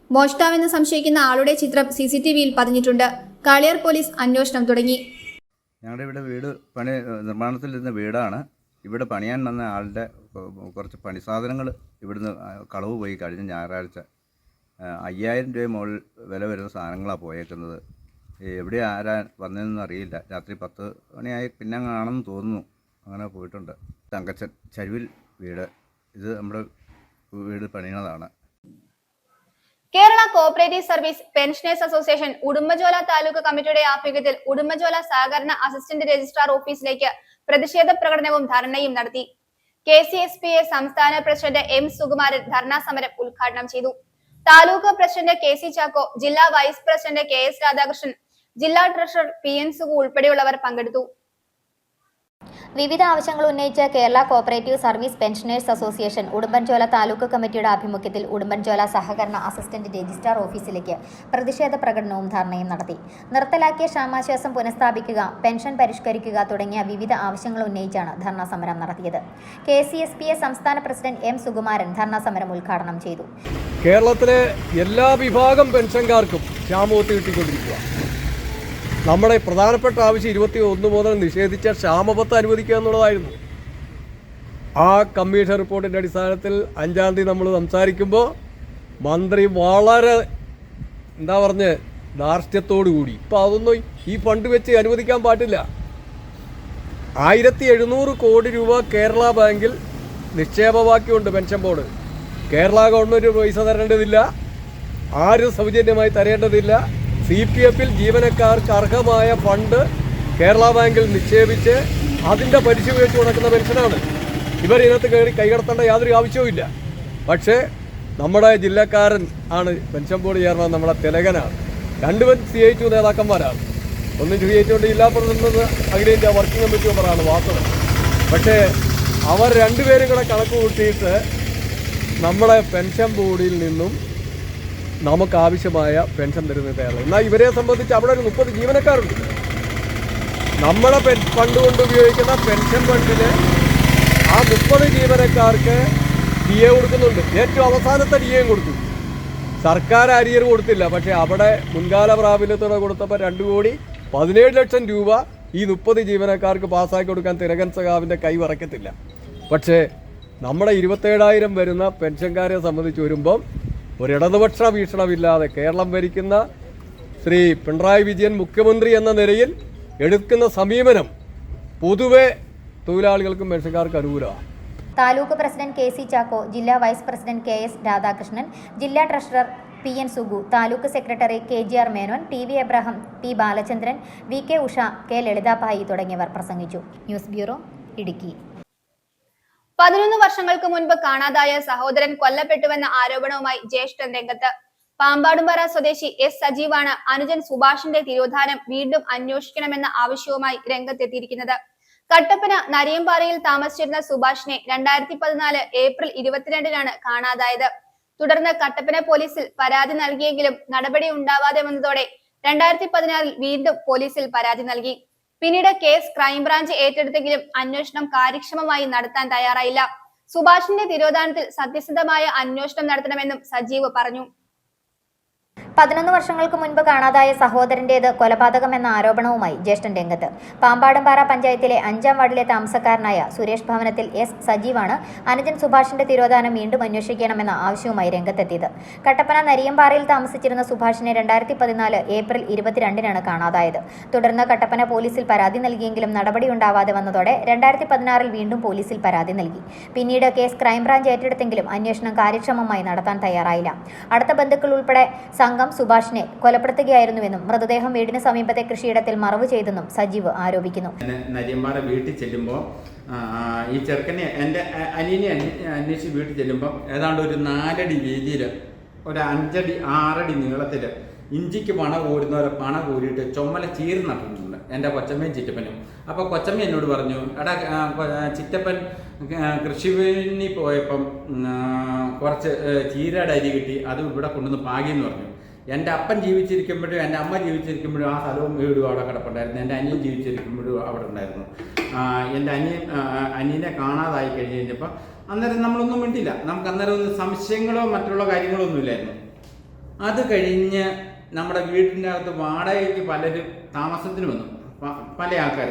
A: മോഷ്ടാവെന്ന് സംശയിക്കുന്ന ആളുടെ ചിത്രം CCTVയിൽ പതിഞ്ഞിട്ടുണ്ട്. കാളിയാർ പോലീസ് അന്വേഷണം തുടങ്ങി.
G: ഞങ്ങളുടെ ഇവിടെ വീട് നിർമ്മാണത്തിലിരുന്ന വീടാണ്. ഇവിടെ പണിയാൻ വന്ന ആളുടെ കുറച്ച് പണി സാധനങ്ങൾ ഇവിടുന്ന് കളവ് പോയി. കഴിഞ്ഞ ഞായറാഴ്ച 5000 രൂപ മുകളിൽ വില വരുന്ന സാധനങ്ങളാണ് പോയേക്കുന്നത്. എവിടെ ആരാ വന്നതെന്ന് അറിയില്ല. രാത്രി 10 മണിയായി പിന്നെ ആണെന്ന് തോന്നുന്നു. അങ്ങനെ പോയിട്ടുണ്ട്. തങ്കച്ചൻ ചരുവിൽ വീട്. ഇത് നമ്മുടെ വീട് പണിയണതാണ്.
A: Kerala cooperative service pensioners association Udumbanchola taluk കമ്മിറ്റിയുടെ ആഭിമുഖ്യത്തിൽ ഉടുമ്പൻചോല സഹകരണ അസിസ്റ്റന്റ് രജിസ്ട്രാർ ഓഫീസിലേക്ക് പ്രതിഷേധ പ്രകടനവും ധർണയും നടത്തി. KCSPA സംസ്ഥാന പ്രസിഡന്റ് M സുകുമാരൻ ധർണാ സമരം ഉദ്ഘാടനം ചെയ്തു. താലൂക്ക് പ്രസിഡന്റ് KC ചാക്കോ, ജില്ലാ വൈസ് പ്രസിഡന്റ് KS രാധാകൃഷ്ണൻ, ജില്ലാ ട്രഷറർ PN സുഗു ഉൾപ്പെടെയുള്ളവർ പങ്കെടുത്തു.
B: വിവിധ ആവശ്യങ്ങൾ ഉന്നയിച്ച് Kerala cooperative service pensioners association Udumbanchola taluk കമ്മിറ്റിയുടെ ആഭിമുഖ്യത്തിൽ ഉടുമ്പൻചോല സഹകരണ അസിസ്റ്റന്റ് രജിസ്ട്രാർ ഓഫീസിലേക്ക് പ്രതിഷേധ പ്രകടനവും ധർണയും നടത്തി. നിർത്തലാക്കിയ ക്ഷാമാശ്വാസം പുനഃസ്ഥാപിക്കുക, പെൻഷൻ പരിഷ്കരിക്കുക തുടങ്ങിയ വിവിധ ആവശ്യങ്ങൾ ഉന്നയിച്ചാണ് ധർണാ സമരം നടത്തിയത്. KCSPA സംസ്ഥാന പ്രസിഡന്റ് M സുകുമാരൻ ധർണാ സമരം ഉദ്ഘാടനം ചെയ്തു.
H: കേരളത്തിലെ എല്ലാ വിഭാഗം പെൻഷൻകാർക്കും ക്ഷാമബത്ത കിട്ടിക്കൊണ്ടിരിക്കുക. നമ്മുടെ പ്രധാനപ്പെട്ട ആവശ്യം 21 മുതൽ നിഷേധിച്ച ക്ഷാമബത്ത അനുവദിക്കുക എന്നുള്ളതായിരുന്നു. ആ കമ്മീഷൻ റിപ്പോർട്ടിൻ്റെ അടിസ്ഥാനത്തിൽ 5-ാം തീയതി നമ്മൾ സംസാരിക്കുമ്പോൾ മന്ത്രി വളരെ ധാർഷ്ട്യത്തോടു കൂടി ഇപ്പോൾ അതൊന്നും ഈ ഫണ്ട് വെച്ച് അനുവദിക്കാൻ പാടില്ല. 1700 കോടി രൂപ കേരള ബാങ്കിൽ നിക്ഷേപമാക്കിയുണ്ട് പെൻഷൻ ബോർഡ്. കേരള ഗവൺമെൻറ് പൈസ തരേണ്ടതില്ല, ആരും സൗജന്യമായി തരേണ്ടതില്ല. CPF-ൽ ജീവനക്കാർക്ക് അർഹമായ ഫണ്ട് കേരള ബാങ്കിൽ നിക്ഷേപിച്ച് അതിൻ്റെ പലിശ ഉപയോഗിച്ച് കൊടുക്കുന്ന പെൻഷനാണ്. ഇവരിതിനകത്ത് കയറി കൈകടത്തേണ്ട യാതൊരു ആവശ്യവുമില്ല. പക്ഷേ നമ്മുടെ ജില്ലക്കാരൻ ആണ് പെൻഷൻ ബോർഡ് ചെയർമാൻ, നമ്മുടെ തിലകനാണ്. 2 CITU നേതാക്കന്മാരാണ്. ഒന്ന് CITU ജില്ലാ പ്രസിഡന്റ്, അഖിലേന്ത്യാ വർക്കിംഗ് കമ്മിറ്റി മെമ്പറാണ് വാസ്തവം. പക്ഷേ അവർ 2 പേരും കൂടെ കണക്ക് കൂട്ടിയിട്ട് നമ്മുടെ പെൻഷൻ ബോർഡിൽ നിന്നും നമുക്ക് ആവശ്യമായ പെൻഷൻ തരുന്നതേയുള്ളൂ. എന്നാൽ ഇവരെ സംബന്ധിച്ച് അവിടെ ഒരു 30 ജീവനക്കാരുണ്ട്. നമ്മുടെ ഫണ്ട് കൊണ്ട് ഉപയോഗിക്കുന്ന പെൻഷൻ ഫണ്ടിന് ആ 30 ജീവനക്കാർക്ക് DA കൊടുക്കുന്നുണ്ട്. ഏറ്റവും അവസാനത്തെ DAയും കൊടുത്തു. സർക്കാർ അരിയർ കൊടുത്തില്ല. പക്ഷേ അവിടെ മുൻകാല പ്രാബല്യത്തോടെ കൊടുത്തപ്പോൾ 2,17,00,000 രൂപ ഈ 30 ജീവനക്കാർക്ക് പാസ്സാക്കി കൊടുക്കാൻ തിലകൻ സഖാവിൻ്റെ കൈ വിറക്കത്തില്ല. പക്ഷേ നമ്മുടെ 27,000 വരുന്ന പെൻഷൻകാരെ സംബന്ധിച്ച് വരുമ്പം ഒരിടതുപക്ഷ വീക്ഷണമില്ലാതെ കേരളം ഭരിക്കുന്ന ശ്രീ പിണറായി വിജയൻ മുഖ്യമന്ത്രി എന്ന നിലയിൽ എടുക്കുന്ന സമീപനം പൊതുവെ തൊഴിലാളികൾക്കും പെൻഷൻകാർക്കും അനുകൂലമാണ്.
B: താലൂക്ക് പ്രസിഡന്റ് KC ചാക്കോ, ജില്ലാ വൈസ് പ്രസിഡന്റ് KS രാധാകൃഷ്ണൻ, ജില്ലാ treasurer PN Sugu, taluk secretary KGR Menon, TV Abraham, P Balachandran, VK Usha, K Lalithabhai തുടങ്ങിയവർ പ്രസംഗിച്ചു. News bureau, Idukki.
A: 11 വർഷങ്ങൾക്ക് മുൻപ് കാണാതായ സഹോദരൻ കൊല്ലപ്പെട്ടുവെന്ന ആരോപണവുമായി ജ്യേഷ്ഠൻ രംഗത്ത്. പാമ്പാടുംപാറ സ്വദേശി S സജീവാണ് അനുജൻ സുഭാഷിന്റെ തിരോധാനം വീണ്ടും അന്വേഷിക്കണമെന്ന ആവശ്യവുമായി രംഗത്തെത്തിയിരിക്കുന്നത്. കട്ടപ്പന നരിയമ്പാറയിൽ താമസിച്ചിരുന്ന സുഭാഷിനെ 2014 ഏപ്രിൽ 22-നാണ് കാണാതായത്. തുടർന്ന് കട്ടപ്പന പോലീസിൽ പരാതി നൽകിയെങ്കിലും നടപടി ഉണ്ടാവാതെ വന്നതോടെ 2016 വീണ്ടും പോലീസിൽ പരാതി നൽകി. പിന്നീട് കേസ് ക്രൈംബ്രാഞ്ച് ഏറ്റെടുത്തെങ്കിലും അന്വേഷണം കാര്യക്ഷമമായി നടത്താൻ തയ്യാറായില്ല. സുഭാഷിന്റെ തിരോധാനത്തിൽ സത്യസന്ധമായ അന്വേഷണം നടത്തണമെന്നും സജീവ് പറഞ്ഞു.
B: 11 വർഷങ്ങൾക്ക് മുൻപ് കാണാതായ സഹോദരന്റേത് കൊലപാതകമെന്ന ആരോപണവുമായി ജ്യേഷ്ഠൻ രംഗത്ത്. പാമ്പാടുംപാറ പഞ്ചായത്തിലെ 5-ാം വാർഡിലെ താമസക്കാരനായ സുരേഷ് ഭവനത്തിൽ S സജീവാണ് അനുജൻ സുഭാഷിന്റെ തിരോധാനം വീണ്ടും അന്വേഷിക്കണമെന്ന ആവശ്യവുമായി രംഗത്തെത്തിയത്. കട്ടപ്പന നരിയമ്പാറയിൽ താമസിച്ചിരുന്ന സുഭാഷിനെ 2014 ഏപ്രിൽ 22-നാണ് കാണാതായത്. തുടർന്ന് കട്ടപ്പന പോലീസിൽ പരാതി നൽകിയെങ്കിലും നടപടിയുണ്ടാവാതെ വന്നതോടെ 2016 വീണ്ടും പോലീസിൽ പരാതി നൽകി. പിന്നീട് കേസ് ക്രൈംബ്രാഞ്ച് ഏറ്റെടുത്തെങ്കിലും അന്വേഷണം കാര്യക്ഷമമായി നടത്താൻ തയ്യാറായില്ല. അടുത്ത ബന്ധുക്കൾ ഉൾപ്പെടെ സംഘം അംഗം സുഭാഷിനെ കൊലപ്പെടുത്തുകയായിരുന്നുവെന്നും മൃതദേഹം വീടിന് സമീപത്തെ കൃഷിയിടത്തിൽ മറവ് ചെയ്തെന്നും സജീവ് ആരോപിക്കുന്നു.
I: നരിയമ്മാടെ വീട്ടിൽ ചെല്ലുമ്പോൾ ഈ ചെറുക്കനെ എൻ്റെ അനിയനെ അന്വേഷിച്ച് വീട്ടിൽ ചെല്ലുമ്പോൾ ഏതാണ്ട് ഒരു 4 അടി വീതിയിൽ ഒരു 5 അടി 6 അടി നീളത്തിൽ ഇഞ്ചിക്ക് പണ കോരുന്നവരെ പണ കോരിയിട്ട് ചുമല ചീര് നട്ടിട്ടുണ്ട് എൻ്റെ കൊച്ചമ്മയും ചിറ്റപ്പനും. അപ്പോൾ കൊച്ചമ്മ എന്നോട് പറഞ്ഞു, എടാ ചിറ്റപ്പൻ കൃഷിഭവനിൽ പോയപ്പം കുറച്ച് ചീരയുടെ അരി കിട്ടി, അത് ഇവിടെ കൊണ്ടുവന്ന് പാകിയെന്ന് പറഞ്ഞു. എൻ്റെ അപ്പൻ ജീവിച്ചിരിക്കുമ്പോഴും എൻ്റെ അമ്മ ജീവിച്ചിരിക്കുമ്പോഴും ആ സ്ഥലവും വീടും അവിടെ കിടപ്പുണ്ടായിരുന്നു. എൻ്റെ അനിയൻ ജീവിച്ചിരിക്കുമ്പോഴും അവിടെ ഉണ്ടായിരുന്നു. എൻ്റെ അനിയനെ കാണാതായി കഴിഞ്ഞ് കഴിഞ്ഞപ്പോൾ അന്നേരം നമ്മളൊന്നും മിണ്ടില്ല. നമുക്ക് അന്നേരം ഒന്നും സംശയങ്ങളോ മറ്റുള്ള കാര്യങ്ങളോ ഒന്നും ഇല്ലായിരുന്നു. അത് കഴിഞ്ഞ് നമ്മുടെ വീടിൻ്റെ അകത്ത് വാടകയ്ക്ക് പലരും താമസത്തിന് വന്നു. പല ആൾക്കാർ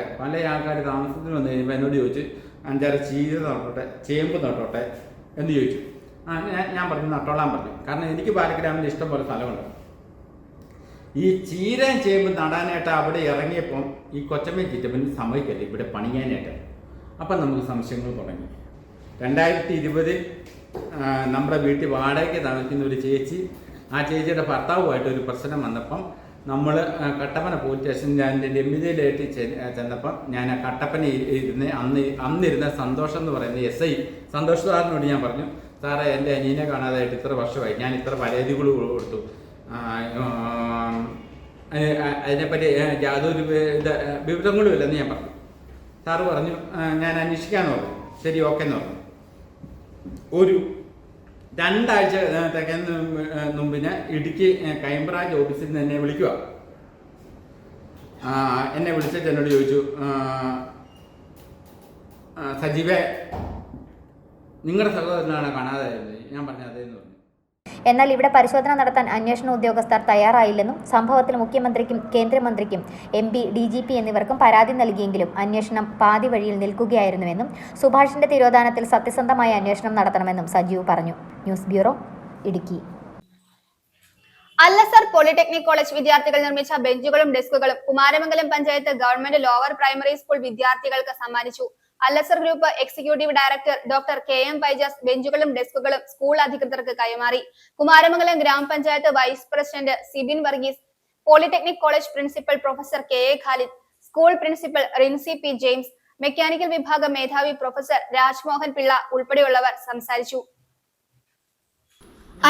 I: താമസത്തിന് വന്നു കഴിയുമ്പോൾ എന്നോട് ചോദിച്ചു, 5-6 ചീര നട്ടോട്ടെ, ചേമ്പ് നട്ടോട്ടെ എന്ന് ചോദിച്ചു. ഞാൻ പറഞ്ഞു നട്ടോളാൻ പറഞ്ഞു. കാരണം എനിക്ക് പാലഗ്രാമിൽ ഇഷ്ടം പോലെ സ്ഥലമുണ്ട്. ഈ ചീരയും ചേമ്പ് നടാനായിട്ട് അവിടെ ഇറങ്ങിയപ്പം ഈ കൊച്ചമ്മയും ചിറ്റപ്പനും സമ്മതിക്കല്ലേ ഇവിടെ പണിയാനായിട്ട്. അപ്പം നമുക്ക് സംശയങ്ങൾ തുടങ്ങി. 2020 നമ്മുടെ വീട്ടിൽ വാടകയ്ക്ക് താമസിക്കുന്ന ഒരു ചേച്ചി, ആ ചേച്ചിയുടെ ഭർത്താവുമായിട്ട് ഒരു പ്രശ്നം വന്നപ്പം നമ്മൾ കട്ടപ്പന പോലീസ് സ്റ്റേഷൻ ഞാൻ ഡെമ്മിതിയിലായിട്ട് ചെന്നപ്പം ഞാൻ ആ കട്ടപ്പന അന്നിരുന്ന സന്തോഷം എന്ന് പറയുന്ന SI സന്തോഷ് സാറിനോട് ഞാൻ പറഞ്ഞു, സാറേ എൻ്റെ അനിയനെ കാണാതായിട്ട് ഇത്ര വർഷമായി, ഞാൻ ഇത്ര പരാതികൾ കൊടുത്തു, അതിനെപ്പറ്റി യാതൊരു വിവരങ്ങളും ഇല്ലെന്ന് ഞാൻ പറഞ്ഞു. സാറ് പറഞ്ഞു ഞാൻ അന്വേഷിക്കാമെന്ന് പറഞ്ഞു. ശരി, ഓക്കെ എന്ന് പറഞ്ഞു. ഒരു 2 ആഴ്ച തികയുന്ന മുമ്പിന് ഇടുക്കി ക്രൈംബ്രാഞ്ച് ഓഫീസിൽ നിന്ന് എന്നെ വിളിക്കുക. എന്നെ വിളിച്ചിട്ട് എന്നോട് ചോദിച്ചു, സജീവേ നിങ്ങളുടെ സഹോദരനാണ് കാണാതായത്. ഞാൻ പറഞ്ഞു അതേന്ന് പറഞ്ഞു.
B: എന്നാൽ ഇവിടെ പരിശോധന നടത്താൻ അന്വേഷണ ഉദ്യോഗസ്ഥർ തയ്യാറായില്ലെന്നും സംഭവത്തിൽ മുഖ്യമന്ത്രിക്കും കേന്ദ്രമന്ത്രിക്കും MP, DGP എന്നിവർക്കും പരാതി നൽകിയെങ്കിലും അന്വേഷണം പാതി വഴിയിൽ നിൽക്കുകയായിരുന്നുവെന്നും സുഭാഷിന്റെ തിരോധാനത്തിൽ സത്യസന്ധമായ അന്വേഷണം നടത്തണമെന്നും സജീവ് പറഞ്ഞു. News bureau, Idukki.
A: Al Azhar polytechnic college വിദ്യാർത്ഥികൾ നിർമ്മിച്ച ബെഞ്ചുകളും ഡെസ്കുകളും Kumaramangalam panchayat government lower primary school വിദ്യാർത്ഥികൾക്ക് സമ്മാനിച്ചു. Al Azhar group executive director doctor KM Paijas ബെഞ്ചുകളും ഡെസ്കുകളും സ്കൂൾ അധികൃതർക്ക് കൈമാറി. കുമാരമംഗലം ഗ്രാമപഞ്ചായത്ത് vice president Sibin Varghese, polytechnic college principal professor KA Khalid, school principal Rincy P James, mechanical വിഭാഗം മേധാവി പ്രൊഫസർ രാജ്മോഹൻ പിള്ള ഉൾപ്പെടെയുള്ളവർ സംസാരിച്ചു.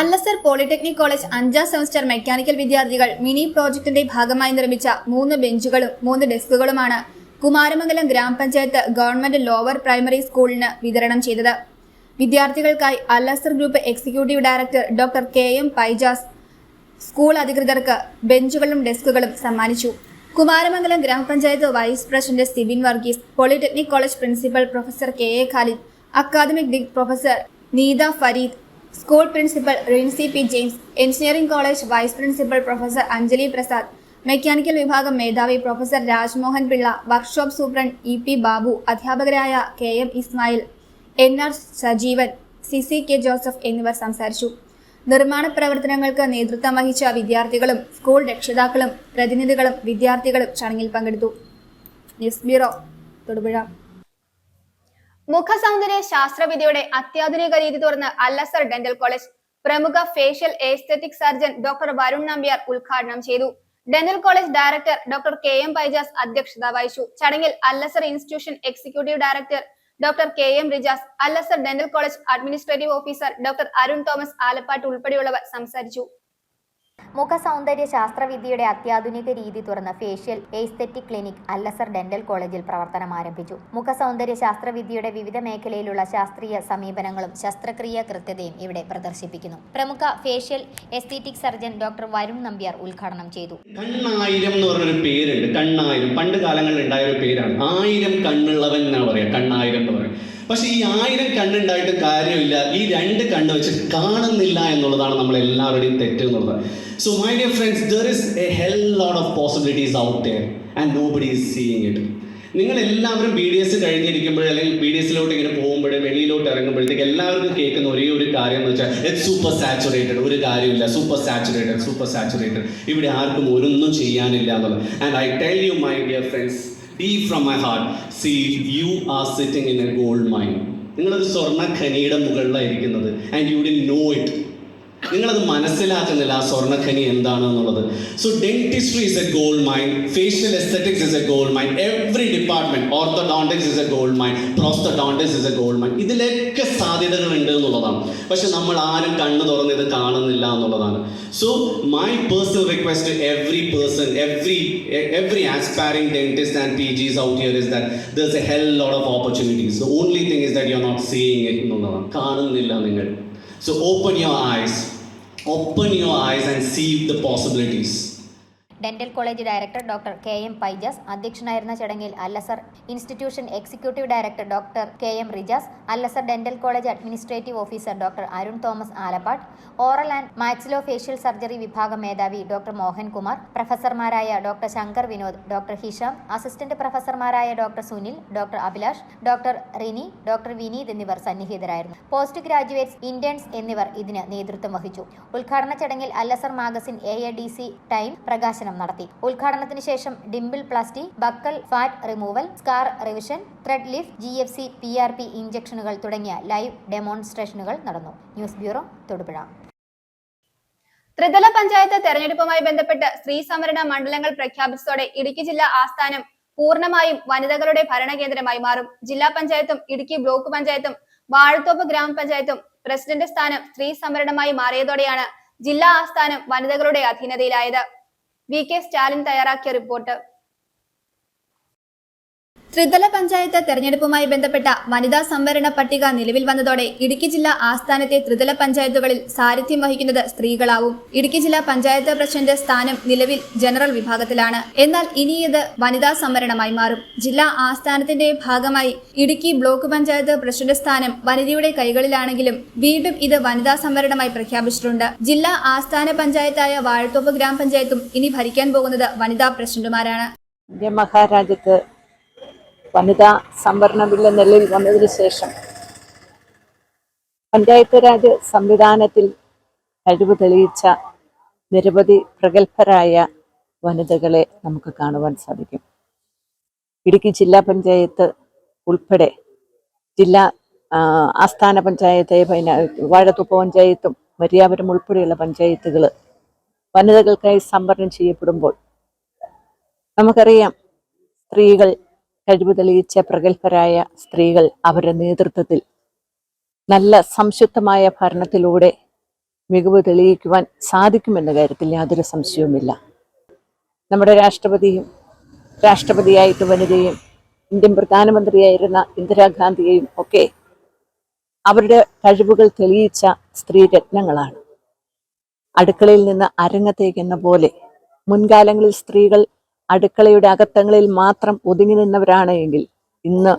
A: അല്ലസർ പോളിടെക്നിക് കോളേജ് 5ാം സെമസ്റ്റർ മെക്കാനിക്കൽ വിദ്യാർത്ഥികൾ മിനി പ്രോജക്ടിന്റെ ഭാഗമായി നിർമ്മിച്ച 3 ബെഞ്ചുകളും 3 ഡെസ്കുകളുമാണ് കുമാരമംഗലം ഗ്രാമപഞ്ചായത്ത് ഗവൺമെന്റ് ലോവർ പ്രൈമറി സ്കൂളിന് വിതരണം ചെയ്തത്. വിദ്യാർത്ഥികൾക്കായി Al Azhar group executive director doctor KM Paijas school അധികൃതർക്ക് ബെഞ്ചുകളും ഡെസ്കുകളും സമ്മാനിച്ചു. കുമാരമംഗലം ഗ്രാമപഞ്ചായത്ത് vice president Sibin Varghese, polytechnic college principal professor KA Khalid, academic dean professor Neetha Fareed, school principal Rincy P James, engineering college vice principal professor Anjali Prasad, mechanical വിഭാഗം മേധാവി പ്രൊഫസർ രാജ്മോഹൻ പിള്ള, വർക്ക്ഷോപ്പ് സൂപ്രണ്ട് EP ബാബു, അധ്യാപകരായ KM Ismail, NR Sajeevan, CK Joseph എന്നിവർ സംസാരിച്ചു. നിർമ്മാണ പ്രവർത്തനങ്ങൾക്ക് നേതൃത്വം വഹിച്ച വിദ്യാർത്ഥികളും സ്കൂൾ രക്ഷിതാക്കളും പ്രതിനിധികളും വിദ്യാർത്ഥികളും ചടങ്ങിൽ പങ്കെടുത്തു. News bureau, Thodupuzha. മുഖസൗന്ദര്യ ശാസ്ത്രവിദ്യയുടെ അത്യാധുനിക രീതി തുറന്ന് അല്ലസർ ഡെന്റൽ കോളേജ്. പ്രമുഖ facial aesthetic surgeon doctor Varun Nambiar ഉദ്ഘാടനം ചെയ്തു. Dental college director doctor KM Paijas അധ്യക്ഷത വഹിച്ചു. ചടങ്ങിൽ Al Azhar institution executive director doctor KM Rijas, Al Azhar dental college administrative officer doctor Arun Thomas Alappatt ഉൾപ്പെടെയുള്ളവർ സംസാരിച്ചു.
B: മുഖസൗന്ദര്യ ശാസ്ത്രവിദ്യയുടെ അത്യാധുനിക രീതി തുറന്ന facial aesthetic clinic Al Azhar dental കോളേജിൽ പ്രവർത്തനം ആരംഭിച്ചു. മുഖസൗന്ദര്യ ശാസ്ത്രവിദ്യയുടെ വിവിധ മേഖലയിലുള്ള ശാസ്ത്രീയ സമീപനങ്ങളും ശസ്ത്രക്രിയ കൃത്യതയും ഇവിടെ പ്രദർശിപ്പിക്കുന്നു. പ്രമുഖ facial aesthetic surgeon doctor Varun Nambiar ഉദ്ഘാടനം ചെയ്തു.
J: കണ്ണായിരം എന്ന് പറഞ്ഞൊരു പേരുണ്ട്. കണ്ണായിരം പണ്ട് കാലങ്ങളിൽ ഉണ്ടായ ഒരു പേരാണ്. 1000 കണ്ണുള്ളവൻ എന്നാ പറയാ, കണ്ണായിരം എന്ന് പറയും. പക്ഷെ ഈ 1000 കണ്ണുണ്ടായിട്ട് കാര്യമില്ല, ഈ 2 കണ്ണ് വെച്ച് കാണുന്നില്ല എന്നുള്ളതാണ് നമ്മൾ എല്ലാവരുടെയും തെറ്റ് എന്നുള്ളത്. So my dear friends, there is a hell lot of possibilities out there and nobody is seeing it. നിങ്ങൾ എല്ലാവരും BDS കഴിഞ്ഞിരിക്കുമ്പോൾ അല്ലെങ്കിൽ BDSലോട്ട് ഇങ്ങനെ പോകുമ്പോൾ വെളിയിലോട്ട് ഇറങ്ങുമ്പോഴത്തേക്ക് എല്ലാവർക്കും കേൾക്കുന്ന ഒരേ ഒരു കാര്യം എന്ന് വെച്ചാൽ ഇറ്റ്സ് സൂപ്പർ സാച്ചുറേറ്റഡ്, ഒരു കാര്യമില്ല, സൂപ്പർ സാച്ചുറേറ്റഡ്, ഇവിടെ ആർക്കും ഒരൊന്നും ചെയ്യാനില്ല എന്നുള്ളത്. And I tell you my dear friends, deep from my heart, see, you are sitting in a gold mine. നിങ്ങളൊരു സ്വർണ്ണ ഖനിയുടെ മുകളിലായിരിക്കുന്നത്, and you didn't know it. നിങ്ങളത് മനസ്സിലാക്കുന്നില്ല ആ സ്വർണ്ണഖനി എന്താണെന്നുള്ളത്. So dentistry is A gold mine, facial aesthetics is A gold mine, every department, orthodontics is A gold mine, prosthodontics is A gold mine. ഇതിലൊക്കെ സാധ്യതകൾ ഉണ്ട് എന്നുള്ളതാണ്. പക്ഷെ നമ്മൾ ആരും കണ്ണു തുറന്ന് ഇത് കാണുന്നില്ല എന്നുള്ളതാണ്. So my personal request to every person, every aspiring dentist and PGs out here is that there's a hell lot of opportunities. The only thing is that you're not seeing it. കാണുന്നില്ല നിങ്ങൾ. So open your eyes and see the possibilities.
B: Dental college director doctor KM Paijas അധ്യക്ഷനായിരുന്ന ചടങ്ങിൽ Al Azhar institution executive director doctor KM Rijas, Al Azhar dental college administrative officer doctor Arun Thomas Alappat, oral and maxillo facial surgery വിഭാഗം മേധാവി doctor Mohankumar, പ്രൊഫസർമാരായ doctor Shankar Vinod, doctor Hisham, assistant പ്രൊഫസർമാരായ doctor Sunil, doctor Abhilash, doctor Rini, doctor Vineeth എന്നിവർ സന്നിഹിതരായിരുന്നു. Post graduates, interns എന്നിവർ ഇതിന് നേതൃത്വം വഹിച്ചു. ഉദ്ഘാടന ചടങ്ങിൽ അല്ലസർ മാഗസിൻ AADC ടൈം പ്രകാശനം നടത്തി. ഉദ്ഘാടനത്തിന് ശേഷം Dimple plasty, buccal fat removal, scar revision, thread lift, GFC, PRP ഇഞ്ചക്ഷനുകൾ തുടങ്ങിയ ലൈവ് ഡെമോൺസ്ട്രേഷനുകൾ നടന്നു. News bureau, Thodupuzha.
A: ത്രിതല പഞ്ചായത്ത് തെരഞ്ഞെടുപ്പുമായി ബന്ധപ്പെട്ട് സ്ത്രീ സംവരണ മണ്ഡലങ്ങൾ പ്രഖ്യാപിച്ചതോടെ ഇടുക്കി ജില്ലാ ആസ്ഥാനം പൂർണ്ണമായും വനിതകളുടെ ഭരണകേന്ദ്രമായി മാറും. ജില്ലാ പഞ്ചായത്തും ഇടുക്കി ബ്ലോക്ക് പഞ്ചായത്തും വാഴത്തോപ്പ് ഗ്രാമപഞ്ചായത്തും പ്രസിഡന്റ് സ്ഥാനം സ്ത്രീ സംവരണമായി മാറിയതോടെയാണ് ജില്ലാ ആസ്ഥാനം വനിതകളുടെ അധീനതയിലായത്. VK സ്റ്റാലിൻ തയ്യാറാക്കിയ റിപ്പോർട്ട്. ത്രിതല പഞ്ചായത്ത് തെരഞ്ഞെടുപ്പുമായി ബന്ധപ്പെട്ട വനിതാ സംവരണ പട്ടിക നിലവിൽ വന്നതോടെ ഇടുക്കി ജില്ലാ ആസ്ഥാനത്തെ ത്രിതല പഞ്ചായത്തുകളിൽ സാരഥ്യം വഹിക്കുന്നത് സ്ത്രീകളാവും. ഇടുക്കി ജില്ലാ പഞ്ചായത്ത് പ്രസിഡന്റ് സ്ഥാനം നിലവിൽ ജനറൽ വിഭാഗത്തിലാണ്. എന്നാൽ ഇനി ഇത് വനിതാ സംവരണമായി മാറും. ജില്ലാ ആസ്ഥാനത്തിന്റെ ഭാഗമായി ഇടുക്കി ബ്ലോക്ക് പഞ്ചായത്ത് പ്രസിഡന്റ് സ്ഥാനം വനിതയുടെ കൈകളിലാണെങ്കിലും വീണ്ടും ഇത് വനിതാ സംവരണമായി പ്രഖ്യാപിച്ചിട്ടുണ്ട്. ജില്ലാ ആസ്ഥാന പഞ്ചായത്തായ വാഴത്തോപ്പ് ഗ്രാമപഞ്ചായത്തും ഇനി ഭരിക്കാൻ പോകുന്നത് വനിതാ പ്രസിഡന്റുമാരാണ്.
K: ഇന്ത്യ മഹാരാജ്യത്ത് വനിതാ സംവരണ ബില്ല് നിലവിൽ വന്നതിന് ശേഷം പഞ്ചായത്ത് രാജ് സംവിധാനത്തിൽ കഴിവ് തെളിയിച്ച നിരവധി പ്രഗത്ഭരായ വനിതകളെ നമുക്ക് കാണുവാൻ സാധിക്കും. ഇടുക്കി ജില്ലാ പഞ്ചായത്ത് ഉൾപ്പെടെ ജില്ലാ ആസ്ഥാന പഞ്ചായത്ത്, വാഴത്തോപ്പ് പഞ്ചായത്തും മരിയാപുരം ഉൾപ്പെടെയുള്ള പഞ്ചായത്തുകൾ വനിതകൾക്കായി സംവരണം ചെയ്യപ്പെടുമ്പോൾ നമുക്കറിയാം, സ്ത്രീകൾ, കഴിവ് തെളിയിച്ച പ്രഗത്ഭരായ സ്ത്രീകൾ അവരുടെ നേതൃത്വത്തിൽ നല്ല സംശുദ്ധമായ ഭരണത്തിലൂടെ മികവ് തെളിയിക്കുവാൻ സാധിക്കുമെന്ന കാര്യത്തിൽ യാതൊരു സംശയവുമില്ല. നമ്മുടെ രാഷ്ട്രപതിയായിട്ട് വനിതയും ഇന്ത്യൻ പ്രധാനമന്ത്രിയായിരുന്ന ഇന്ദിരാഗാന്ധിയെയും ഒക്കെ അവരുടെ കഴിവുകൾ തെളിയിച്ച സ്ത്രീ രത്നങ്ങളാണ്. അടുക്കളയിൽ നിന്ന് അരങ്ങത്തേക്ക് എന്ന പോലെ മുൻകാലങ്ങളിൽ സ്ത്രീകൾ അടുക്കളയുടെ അകത്തങ്ങളിൽ മാത്രം ഒതുങ്ങി നിന്നവരാണ് എങ്കിൽ ഇന്ന്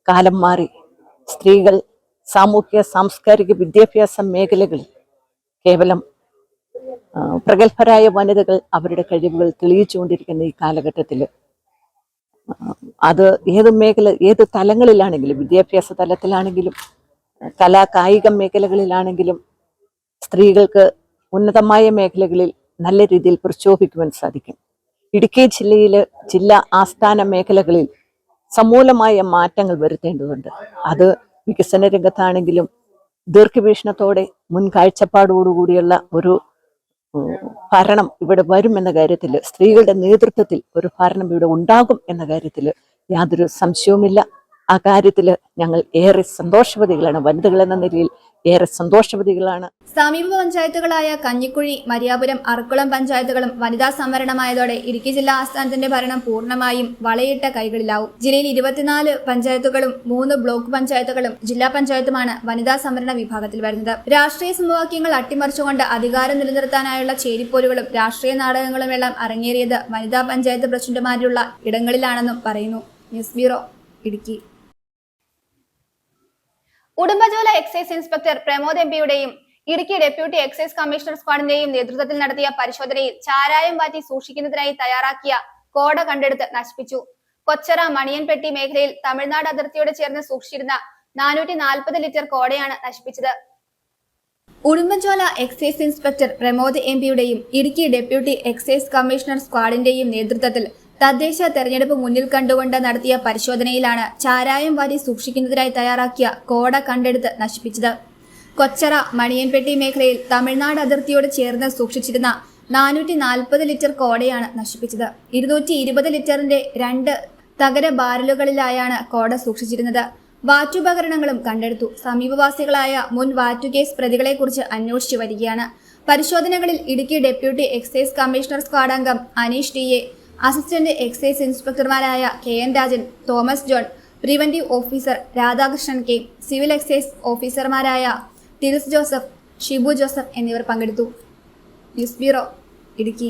K: കാലം മാറി. സ്ത്രീകൾ സാമൂഹ്യ സാംസ്കാരിക വിദ്യാഭ്യാസ മേഖലകളിൽ കേവലം പ്രഗത്ഭരായ വനിതകൾ അവരുടെ കഴിവുകൾ തെളിയിച്ചുകൊണ്ടിരിക്കുന്ന ഈ കാലഘട്ടത്തിൽ അത് ഏത് തലങ്ങളിലാണെങ്കിലും, വിദ്യാഭ്യാസ തലത്തിലാണെങ്കിലും കലാകായിക മേഖലകളിലാണെങ്കിലും സ്ത്രീകൾക്ക് ഉന്നതമായ മേഖലകളിൽ നല്ല രീതിയിൽ പ്രക്ഷോഭിക്കുവാൻ സാധിക്കും. ഇടുക്കി ജില്ലാ ആസ്ഥാന മേഖലകളിൽ സമൂലമായ മാറ്റങ്ങൾ വരുത്തേണ്ടതുണ്ട്. അത് വികസന രംഗത്താണെങ്കിലും ദീർഘവീക്ഷണത്തോടെ മുൻകാഴ്ചപ്പാടോടുകൂടിയുള്ള ഒരു ഭരണം ഇവിടെ വരുമെന്ന കാര്യത്തിൽ, സ്ത്രീകളുടെ നേതൃത്വത്തിൽ ഒരു ഭരണം ഇവിടെ ഉണ്ടാകും എന്ന കാര്യത്തിൽ യാതൊരു സംശയവുമില്ല. ആ കാര്യത്തിൽ ഞങ്ങൾ ഏറെ സന്തോഷവതികളാണ്. വനിതകൾ എന്ന നിലയിൽ ഏറെ സന്തോഷവതികളാണ്.
A: സമീപ പഞ്ചായത്തുകളായ കഞ്ഞിക്കുഴി, മരിയാപുരം, അറക്കുളം പഞ്ചായത്തുകളും വനിതാ സംവരണമായതോടെ ഇടുക്കി ജില്ലാ ആസ്ഥാനത്തിന്റെ ഭരണം പൂർണ്ണമായും വളയിട്ട കൈകളിലാവും. ജില്ലയിൽ 24 പഞ്ചായത്തുകളും 3 ബ്ലോക്ക് പഞ്ചായത്തുകളും ജില്ലാ പഞ്ചായത്തുമാണ് വനിതാ സംവരണ വിഭാഗത്തിൽ വരുന്നത്. രാഷ്ട്രീയ സമവാക്യങ്ങൾ അട്ടിമറിച്ചുകൊണ്ട് അധികാരം നിലനിർത്താനായുള്ള ചേരിപ്പോരുകളും രാഷ്ട്രീയ നാടകങ്ങളും എല്ലാം അരങ്ങേറിയത് വനിതാ പഞ്ചായത്ത് പ്രസിഡന്റുമാരുള്ള ഇടങ്ങളിലാണെന്നും പറയുന്നു. News bureau, Idukki. Udumbanchola excise inspector Pramod MPയുടെയും ഇടുക്കി ഡെപ്യൂട്ടി എക്സൈസ് കമ്മീഷണർ സ്ക്വാഡിന്റെയും നേതൃത്വത്തിൽ നടത്തിയ പരിശോധനയിൽ ചാരായം വാറ്റി സൂക്ഷിക്കുന്നതിനായി തയ്യാറാക്കിയ കോട കണ്ടെടുത്ത് നശിപ്പിച്ചു. കൊച്ചറ മണിയൻപെട്ടി മേഖലയിൽ തമിഴ്നാട് അതിർത്തിയോട് ചേർന്ന് സൂക്ഷിച്ചിരുന്ന 440 ലിറ്റർ കോടയാണ് നശിപ്പിച്ചത്. ഉടുമ്പൻചോല എക്സൈസ് ഇൻസ്പെക്ടർ പ്രമോദ് MPയുടെയും ഇടുക്കി ഡെപ്യൂട്ടി എക്സൈസ് കമ്മീഷണർ സ്ക്വാഡിന്റെയും നേതൃത്വത്തിൽ തദ്ദേശ തെരഞ്ഞെടുപ്പ് മുന്നിൽ കണ്ടുകൊണ്ട് നടത്തിയ പരിശോധനയിലാണ് ചാരായം വാരി സൂക്ഷിക്കുന്നതിനായി തയ്യാറാക്കിയ കോട കണ്ടെടുത്ത് നശിപ്പിച്ചത്. കൊച്ചറ മണിയൻപെട്ടി മേഖലയിൽ തമിഴ്നാട് അതിർത്തിയോട് ചേർന്ന് സൂക്ഷിച്ചിരുന്ന 440 ലിറ്റർ കോടയാണ് നശിപ്പിച്ചത്. 220 ലിറ്ററിന്റെ 2 തകര ബാരലുകളിലായാണ് കോട സൂക്ഷിച്ചിരുന്നത്. വാറ്റുപകരണങ്ങളും കണ്ടെടുത്തു. സമീപവാസികളായ മുൻ വാറ്റുകേസ് പ്രതികളെക്കുറിച്ച് അന്വേഷിച്ചു വരികയാണ്. പരിശോധനകളിൽ Idukki deputy excise commissioner squad അംഗം അനീഷ് ടി.എ, അസിസ്റ്റന്റ് എക്സൈസ് ഇൻസ്പെക്ടർമാരായ K N. Rajan, Thomas John, preventive officer Radhakrishnan K, civil excise ഓഫീസർമാരായ ടിൽസ് ജോസഫ്, ഷിബു ജോസഫ് എന്നിവർ പങ്കെടുത്തു. News bureau, Idukki.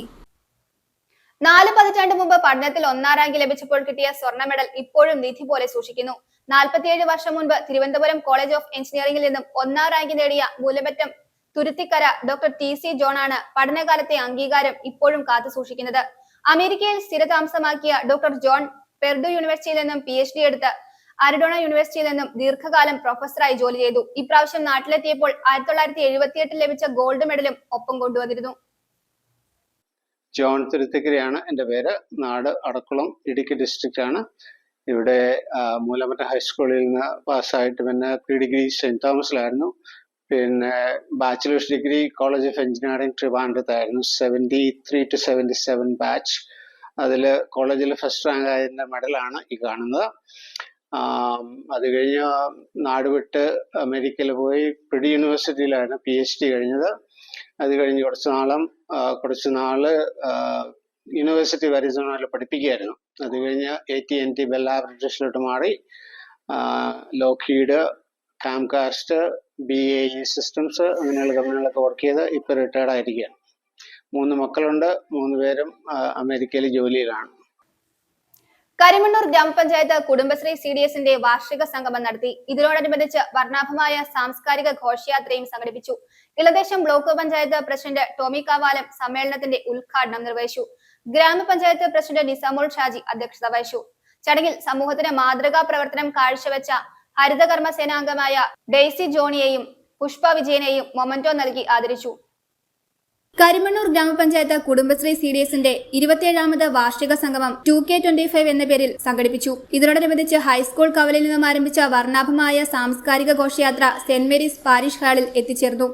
A: 4 പതിറ്റാണ്ട് മുമ്പ് പഠനത്തിൽ 1ാം റാങ്ക് ലഭിച്ചപ്പോൾ കിട്ടിയ സ്വർണ്ണ മെഡൽ ഇപ്പോഴും നിധി പോലെ സൂക്ഷിക്കുന്നു. 47 വർഷം മുൻപ് തിരുവനന്തപുരം കോളേജ് ഓഫ് എഞ്ചിനീയറിംഗിൽ നിന്നും 1ാം റാങ്ക് നേടിയ മൂലമറ്റം തുരുത്തിക്കര ഡോക്ടർ ടി.സി. ജോണാണ് പഠനകാലത്തെ അംഗീകാരം ഇപ്പോഴും കാത്തു സൂക്ഷിക്കുന്നത്. അമേരിക്കയിൽ സ്ഥിരതാമസമാക്കിയ ഡോക്ടർ ജോൺ പെർഡു യൂണിവേഴ്സിറ്റിയിൽ നിന്നും PhD എടുത്ത് അരിഡോണ യൂണിവേഴ്സിറ്റിയിൽ നിന്നും ദീർഘകാലം പ്രൊഫസറായി ജോലി ചെയ്തു. ഇപ്രാവശ്യം നാട്ടിലെത്തിയപ്പോൾ 1978 ലഭിച്ച ഗോൾഡ് മെഡലും ഒപ്പം കൊണ്ടുവന്നിരുന്നു.
L: ജോൺ തുരുത്തിക്കരയാണ് എൻ്റെ പേര്. നാട് അടക്കുളം, ഇടുക്കി ഡിസ്ട്രിക്റ്റ് ആണ്. ഇവിടെ മൂലമറ്റം ഹൈസ്കൂളിൽ നിന്ന് പാസ്സായിട്ട് പിന്നെ പ്രീ-ഡിഗ്രി സെൻറ് തോമസിലായിരുന്നു. പിന്നെ bachelors degree college of engineering ട്രിവാൻഡ്രത്തായിരുന്നു. 73 to 77 ബാച്ച്. അതിൽ കോളേജിൽ ഫസ്റ്റ് റാങ്ക് ആയതിൻ്റെ മെഡലാണ് ഈ കാണുന്നത്. അത് കഴിഞ്ഞ് നാട് വിട്ട് അമേരിക്കയിൽ പോയി പ്രിഡി യൂണിവേഴ്സിറ്റിയിലാണ് PhD കഴിഞ്ഞത്. അത് കഴിഞ്ഞ് കുറച്ച് നാള് യൂണിവേഴ്സിറ്റി ഓഫ് അരിസോണയിൽ പഠിപ്പിക്കുകയായിരുന്നു. അത് കഴിഞ്ഞ് AT&T ബെൽ ലാബറട്ടറീസിലോട്ട് മാറി. ലോക്ഹീഡ്, കാംകാസ്റ്റ്, BAE സിസ്റ്റംസ് അങ്ങനെയുള്ള കമ്പനികളൊക്കെ വർക്ക് ചെയ്ത് ഇപ്പോൾ റിട്ടയർഡ് ആയിരിക്കുകയാണ്. 3 മക്കളുണ്ട്. 3 പേരും അമേരിക്കയിൽ ജോലിയിലാണ്.
A: കരിമണ്ണൂർ ഗ്രാമപഞ്ചായത്ത് കുടുംബശ്രീ CDSന്റെ വാർഷിക സംഗമം നടത്തി. ഇതിനോടനുബന്ധിച്ച് വർണ്ണാഭമായ സാംസ്കാരിക ഘോഷയാത്രയും സംഘടിപ്പിച്ചു. ഇളദേശം ബ്ലോക്ക് പഞ്ചായത്ത് പ്രസിഡന്റ് ടോമി കാവാലം സമ്മേളനത്തിന്റെ ഉദ്ഘാടനം നിർവഹിച്ചു. ഗ്രാമപഞ്ചായത്ത് പ്രസിഡന്റ് നിസാമുൾ ഷാജി അധ്യക്ഷത വഹിച്ചു. ചടങ്ങിൽ സമൂഹത്തിന് മാതൃകാ പ്രവർത്തനം കാഴ്ചവെച്ച ഹരിതകർമ്മ സേനാംഗമായ ഡെയ്സി ജോണിയെയും പുഷ്പ വിജയനെയും മൊമന്റോ നൽകി ആദരിച്ചു. കരിമണ്ണൂർ ഗ്രാമപഞ്ചായത്ത് കുടുംബശ്രീ CDSന്റെ 27ാമത് വാർഷിക സംഗമം 2K25 എന്ന പേരിൽ സംഘടിപ്പിച്ചു. ഇതിനോടനുബന്ധിച്ച് ഹൈസ്കൂൾ കവലയിൽ നിന്നും ആരംഭിച്ച വർണ്ണാഭമായ സാംസ്കാരിക ഘോഷയാത്ര സെന്റ് മേരീസ് പാരിഷ് ഹാളിൽ എത്തിച്ചേർന്നു.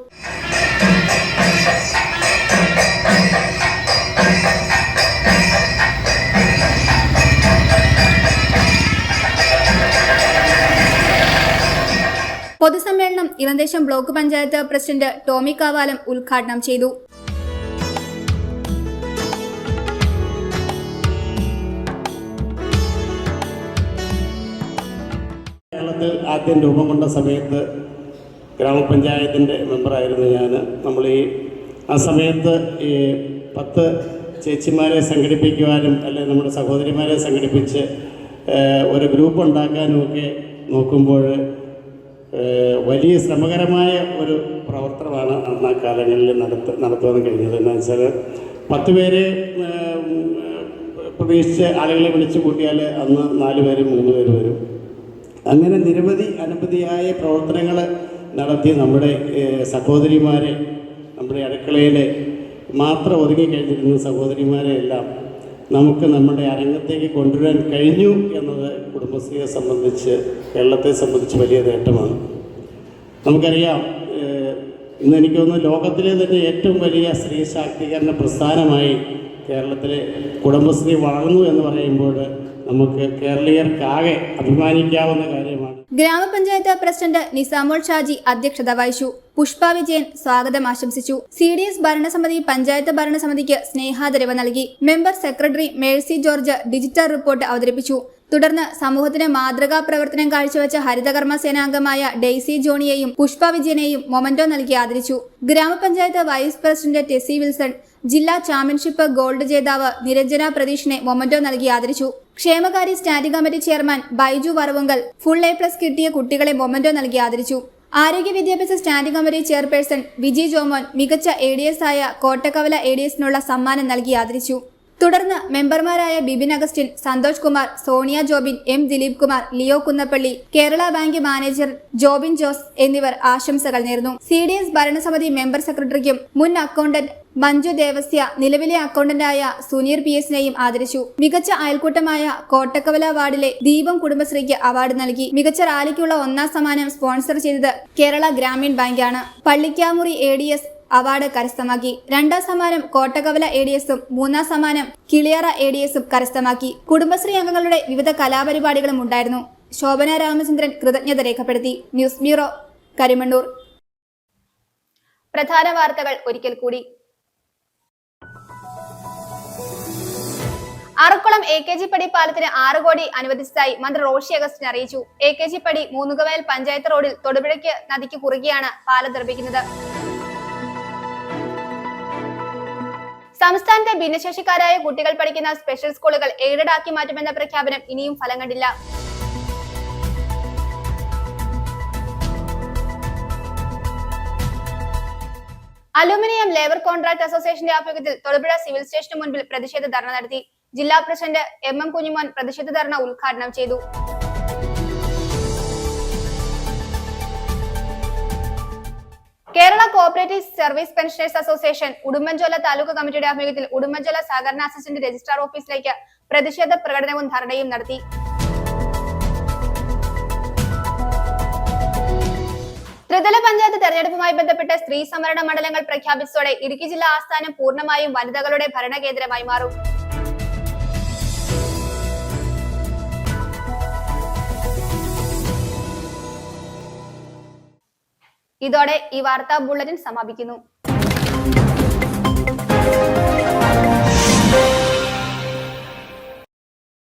A: പൊതുസമ്മേളനം ഇളന്തേശം ബ്ലോക്ക് പഞ്ചായത്ത് പ്രസിഡന്റ് ടോമി കാവാലം ഉദ്ഘാടനം ചെയ്തു.
M: കേരളത്തിൽ ആദ്യം രൂപം കൊണ്ട സമയത്ത് ഗ്രാമപഞ്ചായത്തിൻ്റെ മെമ്പറായിരുന്നു ഞാൻ. നമ്മൾ ആ സമയത്ത് 10 ചേച്ചിമാരെ സംഘടിപ്പിക്കുവാനും അല്ലെങ്കിൽ നമ്മുടെ സഹോദരിമാരെ സംഘടിപ്പിച്ച് ഒരു ഗ്രൂപ്പ് ഉണ്ടാക്കാനും ഒക്കെ നോക്കുമ്പോൾ വലിയ ശ്രമകരമായ ഒരു പ്രവർത്തനമാണ് അന്ന് ആ കാലങ്ങളിൽ നടത്തുവാൻ കഴിഞ്ഞത്. എന്ന് വെച്ചാൽ 10 പേരെ പ്രതീക്ഷിച്ച് ആളുകളെ വിളിച്ചു കൂട്ടിയാൽ അന്ന് 4 പേരും 3 പേര് വരും. അങ്ങനെ അനവധിയായ പ്രവർത്തനങ്ങൾ നടത്തി നമ്മുടെ സഹോദരിമാരെ, നമ്മുടെ അടുക്കളയിലെ മാത്രം ഒതുങ്ങിക്കഴിഞ്ഞിരുന്ന സഹോദരിമാരെ എല്ലാം നമുക്ക് നമ്മുടെ അരങ്ങത്തേക്ക് കൊണ്ടുവരാൻ കഴിഞ്ഞു എന്നത് കുടുംബശ്രീയെ സംബന്ധിച്ച്, കേരളത്തെ സംബന്ധിച്ച് വലിയ നേട്ടമാണ്. നമുക്കറിയാം, ഇന്ന് എനിക്ക് തോന്നുന്നു ലോകത്തിലെ തന്നെ ഏറ്റവും വലിയ സ്ത്രീ ശാക്തീകരണ പ്രസ്ഥാനമായി കേരളത്തിലെ കുടുംബശ്രീ വളർന്നു എന്ന് പറയുമ്പോൾ നമുക്ക് കേരളീയർക്കാകെ അഭിമാനിക്കാവുന്ന കാര്യമാണ്.
A: ഗ്രാമപഞ്ചായത്ത് പ്രസിഡന്റ് നിസാമുൾ ഷാജി അധ്യക്ഷത വഹിച്ചു. പുഷ്പ വിജയൻ സ്വാഗതം ആശംസിച്ചു. CDS ഭരണസമിതി പഞ്ചായത്ത് ഭരണസമിതിക്ക് സ്നേഹാദരവ് നൽകി. Member secretary Mercy George digital report അവതരിപ്പിച്ചു. തുടർന്ന് സമൂഹത്തിന് മാതൃകാ പ്രവർത്തനം കാഴ്ചവെച്ച ഹരിതകർമ്മ സേനാംഗമായ ഡെയ്സി ജോണിയെയും പുഷ്പ വിജയനെയും മൊമന്റോ നൽകി ആദരിച്ചു. ഗ്രാമപഞ്ചായത്ത് വൈസ് പ്രസിഡന്റ് ടെസി വിൽസൺ, ജില്ലാ ചാമ്പ്യൻഷിപ്പ് ഗോൾഡ് ജേതാവ് നിരഞ്ജന പ്രതീഷിനെ മൊമന്റോ നൽകി ആദരിച്ചു. ക്ഷേമകാര്യ standing committee chairman Baiju Varavunkal full A+ കിട്ടിയ കുട്ടികളെ മൊമന്റോ നൽകി ആദരിച്ചു. ആരോഗ്യ വിദ്യാഭ്യാസ standing committee chairperson Viji Jomon മികച്ച ADS ആയ കോട്ടക്കവല ADSനുള്ള സമ്മാനം നൽകി ആദരിച്ചു. തുടർന്ന് മെമ്പർമാരായ Bibin Augustine, Santhosh Kumar, Sonia Jobin, M Dileep Kumar, Leo Kunnappally, Kerala bank manager Jobin Jose എന്നിവർ ആശംസകൾ നേർന്നു. CDS ഭരണസമിതി മെമ്പർ സെക്രട്ടറിക്കും മുൻ അക്കൗണ്ടന്റ് മഞ്ജു ദേവസ്യ, നിലവിലെ അക്കൗണ്ടന്റായ സുനീർ PS-നെയും ആദരിച്ചു. മികച്ച അയൽക്കൂട്ടമായ കോട്ടക്കവല വാർഡിലെ ദീപം കുടുംബശ്രീക്ക് അവാർഡ് നൽകി. മികച്ച റാലിക്കുള്ള 1ാം സമ്മാനം സ്പോൺസർ ചെയ്തത് കേരള ഗ്രാമീൺ ബാങ്കാണ്. പള്ളിക്കാമുറി ADS അവാർഡ് കരസ്ഥമാക്കി. 2ാം സമ്മാനം കോട്ടകവല ADS-ഉം 3ാം സമ്മാനം കിളിയറ ADS-ഉം കരസ്ഥമാക്കി. കുടുംബശ്രീ അംഗങ്ങളുടെ വിവിധ കലാപരിപാടികളും ഉണ്ടായിരുന്നു. ശോഭന രാമചന്ദ്രൻ കൃതജ്ഞത രേഖപ്പെടുത്തി. News bureau, Karimannoor. പ്രധാന വാർത്തകൾ ഒരിക്കൽ കൂടി. അറക്കുളം AKG പടി പാലത്തിന് 6 കോടി അനുവദിച്ചതായി മന്ത്രി റോഷി അഗസ്റ്റിൻ അറിയിച്ചു. AKG പടി മൂന്നുകവയൽ പഞ്ചായത്ത് റോഡിൽ തൊടുപുഴയ്ക്ക് നദിക്ക് കുറുകെയാണ് പാലം നിർമ്മിക്കുന്നത്. സംസ്ഥാനത്തെ ഭിന്നശേഷിക്കാരായ കുട്ടികൾ പഠിക്കുന്ന സ്പെഷ്യൽ സ്കൂളുകൾ എയ്ഡഡ് ആക്കി മാറ്റുമെന്ന പ്രഖ്യാപനം ഇനിയും ഫലം കണ്ടില്ല. അലൂമിനിയം ലേബർ കോൺട്രാക്ട് അസോസിയേഷന്റെ ആഭിമുഖ്യത്തിൽ തൊടുപുഴ സിവിൽ സ്റ്റേഷന് മുൻപിൽ പ്രതിഷേധ ധർണ നടത്തി. ജില്ലാ പ്രസിഡന്റ് MM കുഞ്ഞുമോൻ പ്രതിഷേധ ധർണ ഉദ്ഘാടനം ചെയ്തു. Kerala cooperative service pensioners association Udumbanchola taluk കമ്മിറ്റിയുടെ ആഭിമുഖ്യത്തിൽ ഉടുമ്പൻചോല സഹകരണ അസിസ്റ്റന്റ് രജിസ്ട്രാർ ഓഫീസിലേക്ക് പ്രതിഷേധ പ്രകടനവും ധർണയും നടത്തി. ത്രിതല പഞ്ചായത്ത് തെരഞ്ഞെടുപ്പുമായി ബന്ധപ്പെട്ട് സ്ത്രീ സംവരണ മണ്ഡലങ്ങൾ പ്രഖ്യാപിച്ചതോടെ ഇടുക്കി ജില്ലാ ആസ്ഥാനം പൂർണ്ണമായും വനിതകളുടെ ഭരണകേന്ദ്രമായി മാറും. ഇതോടെ ഈ വാർത്താ ബുള്ളറ്റിൻ സമാപിക്കുന്നു.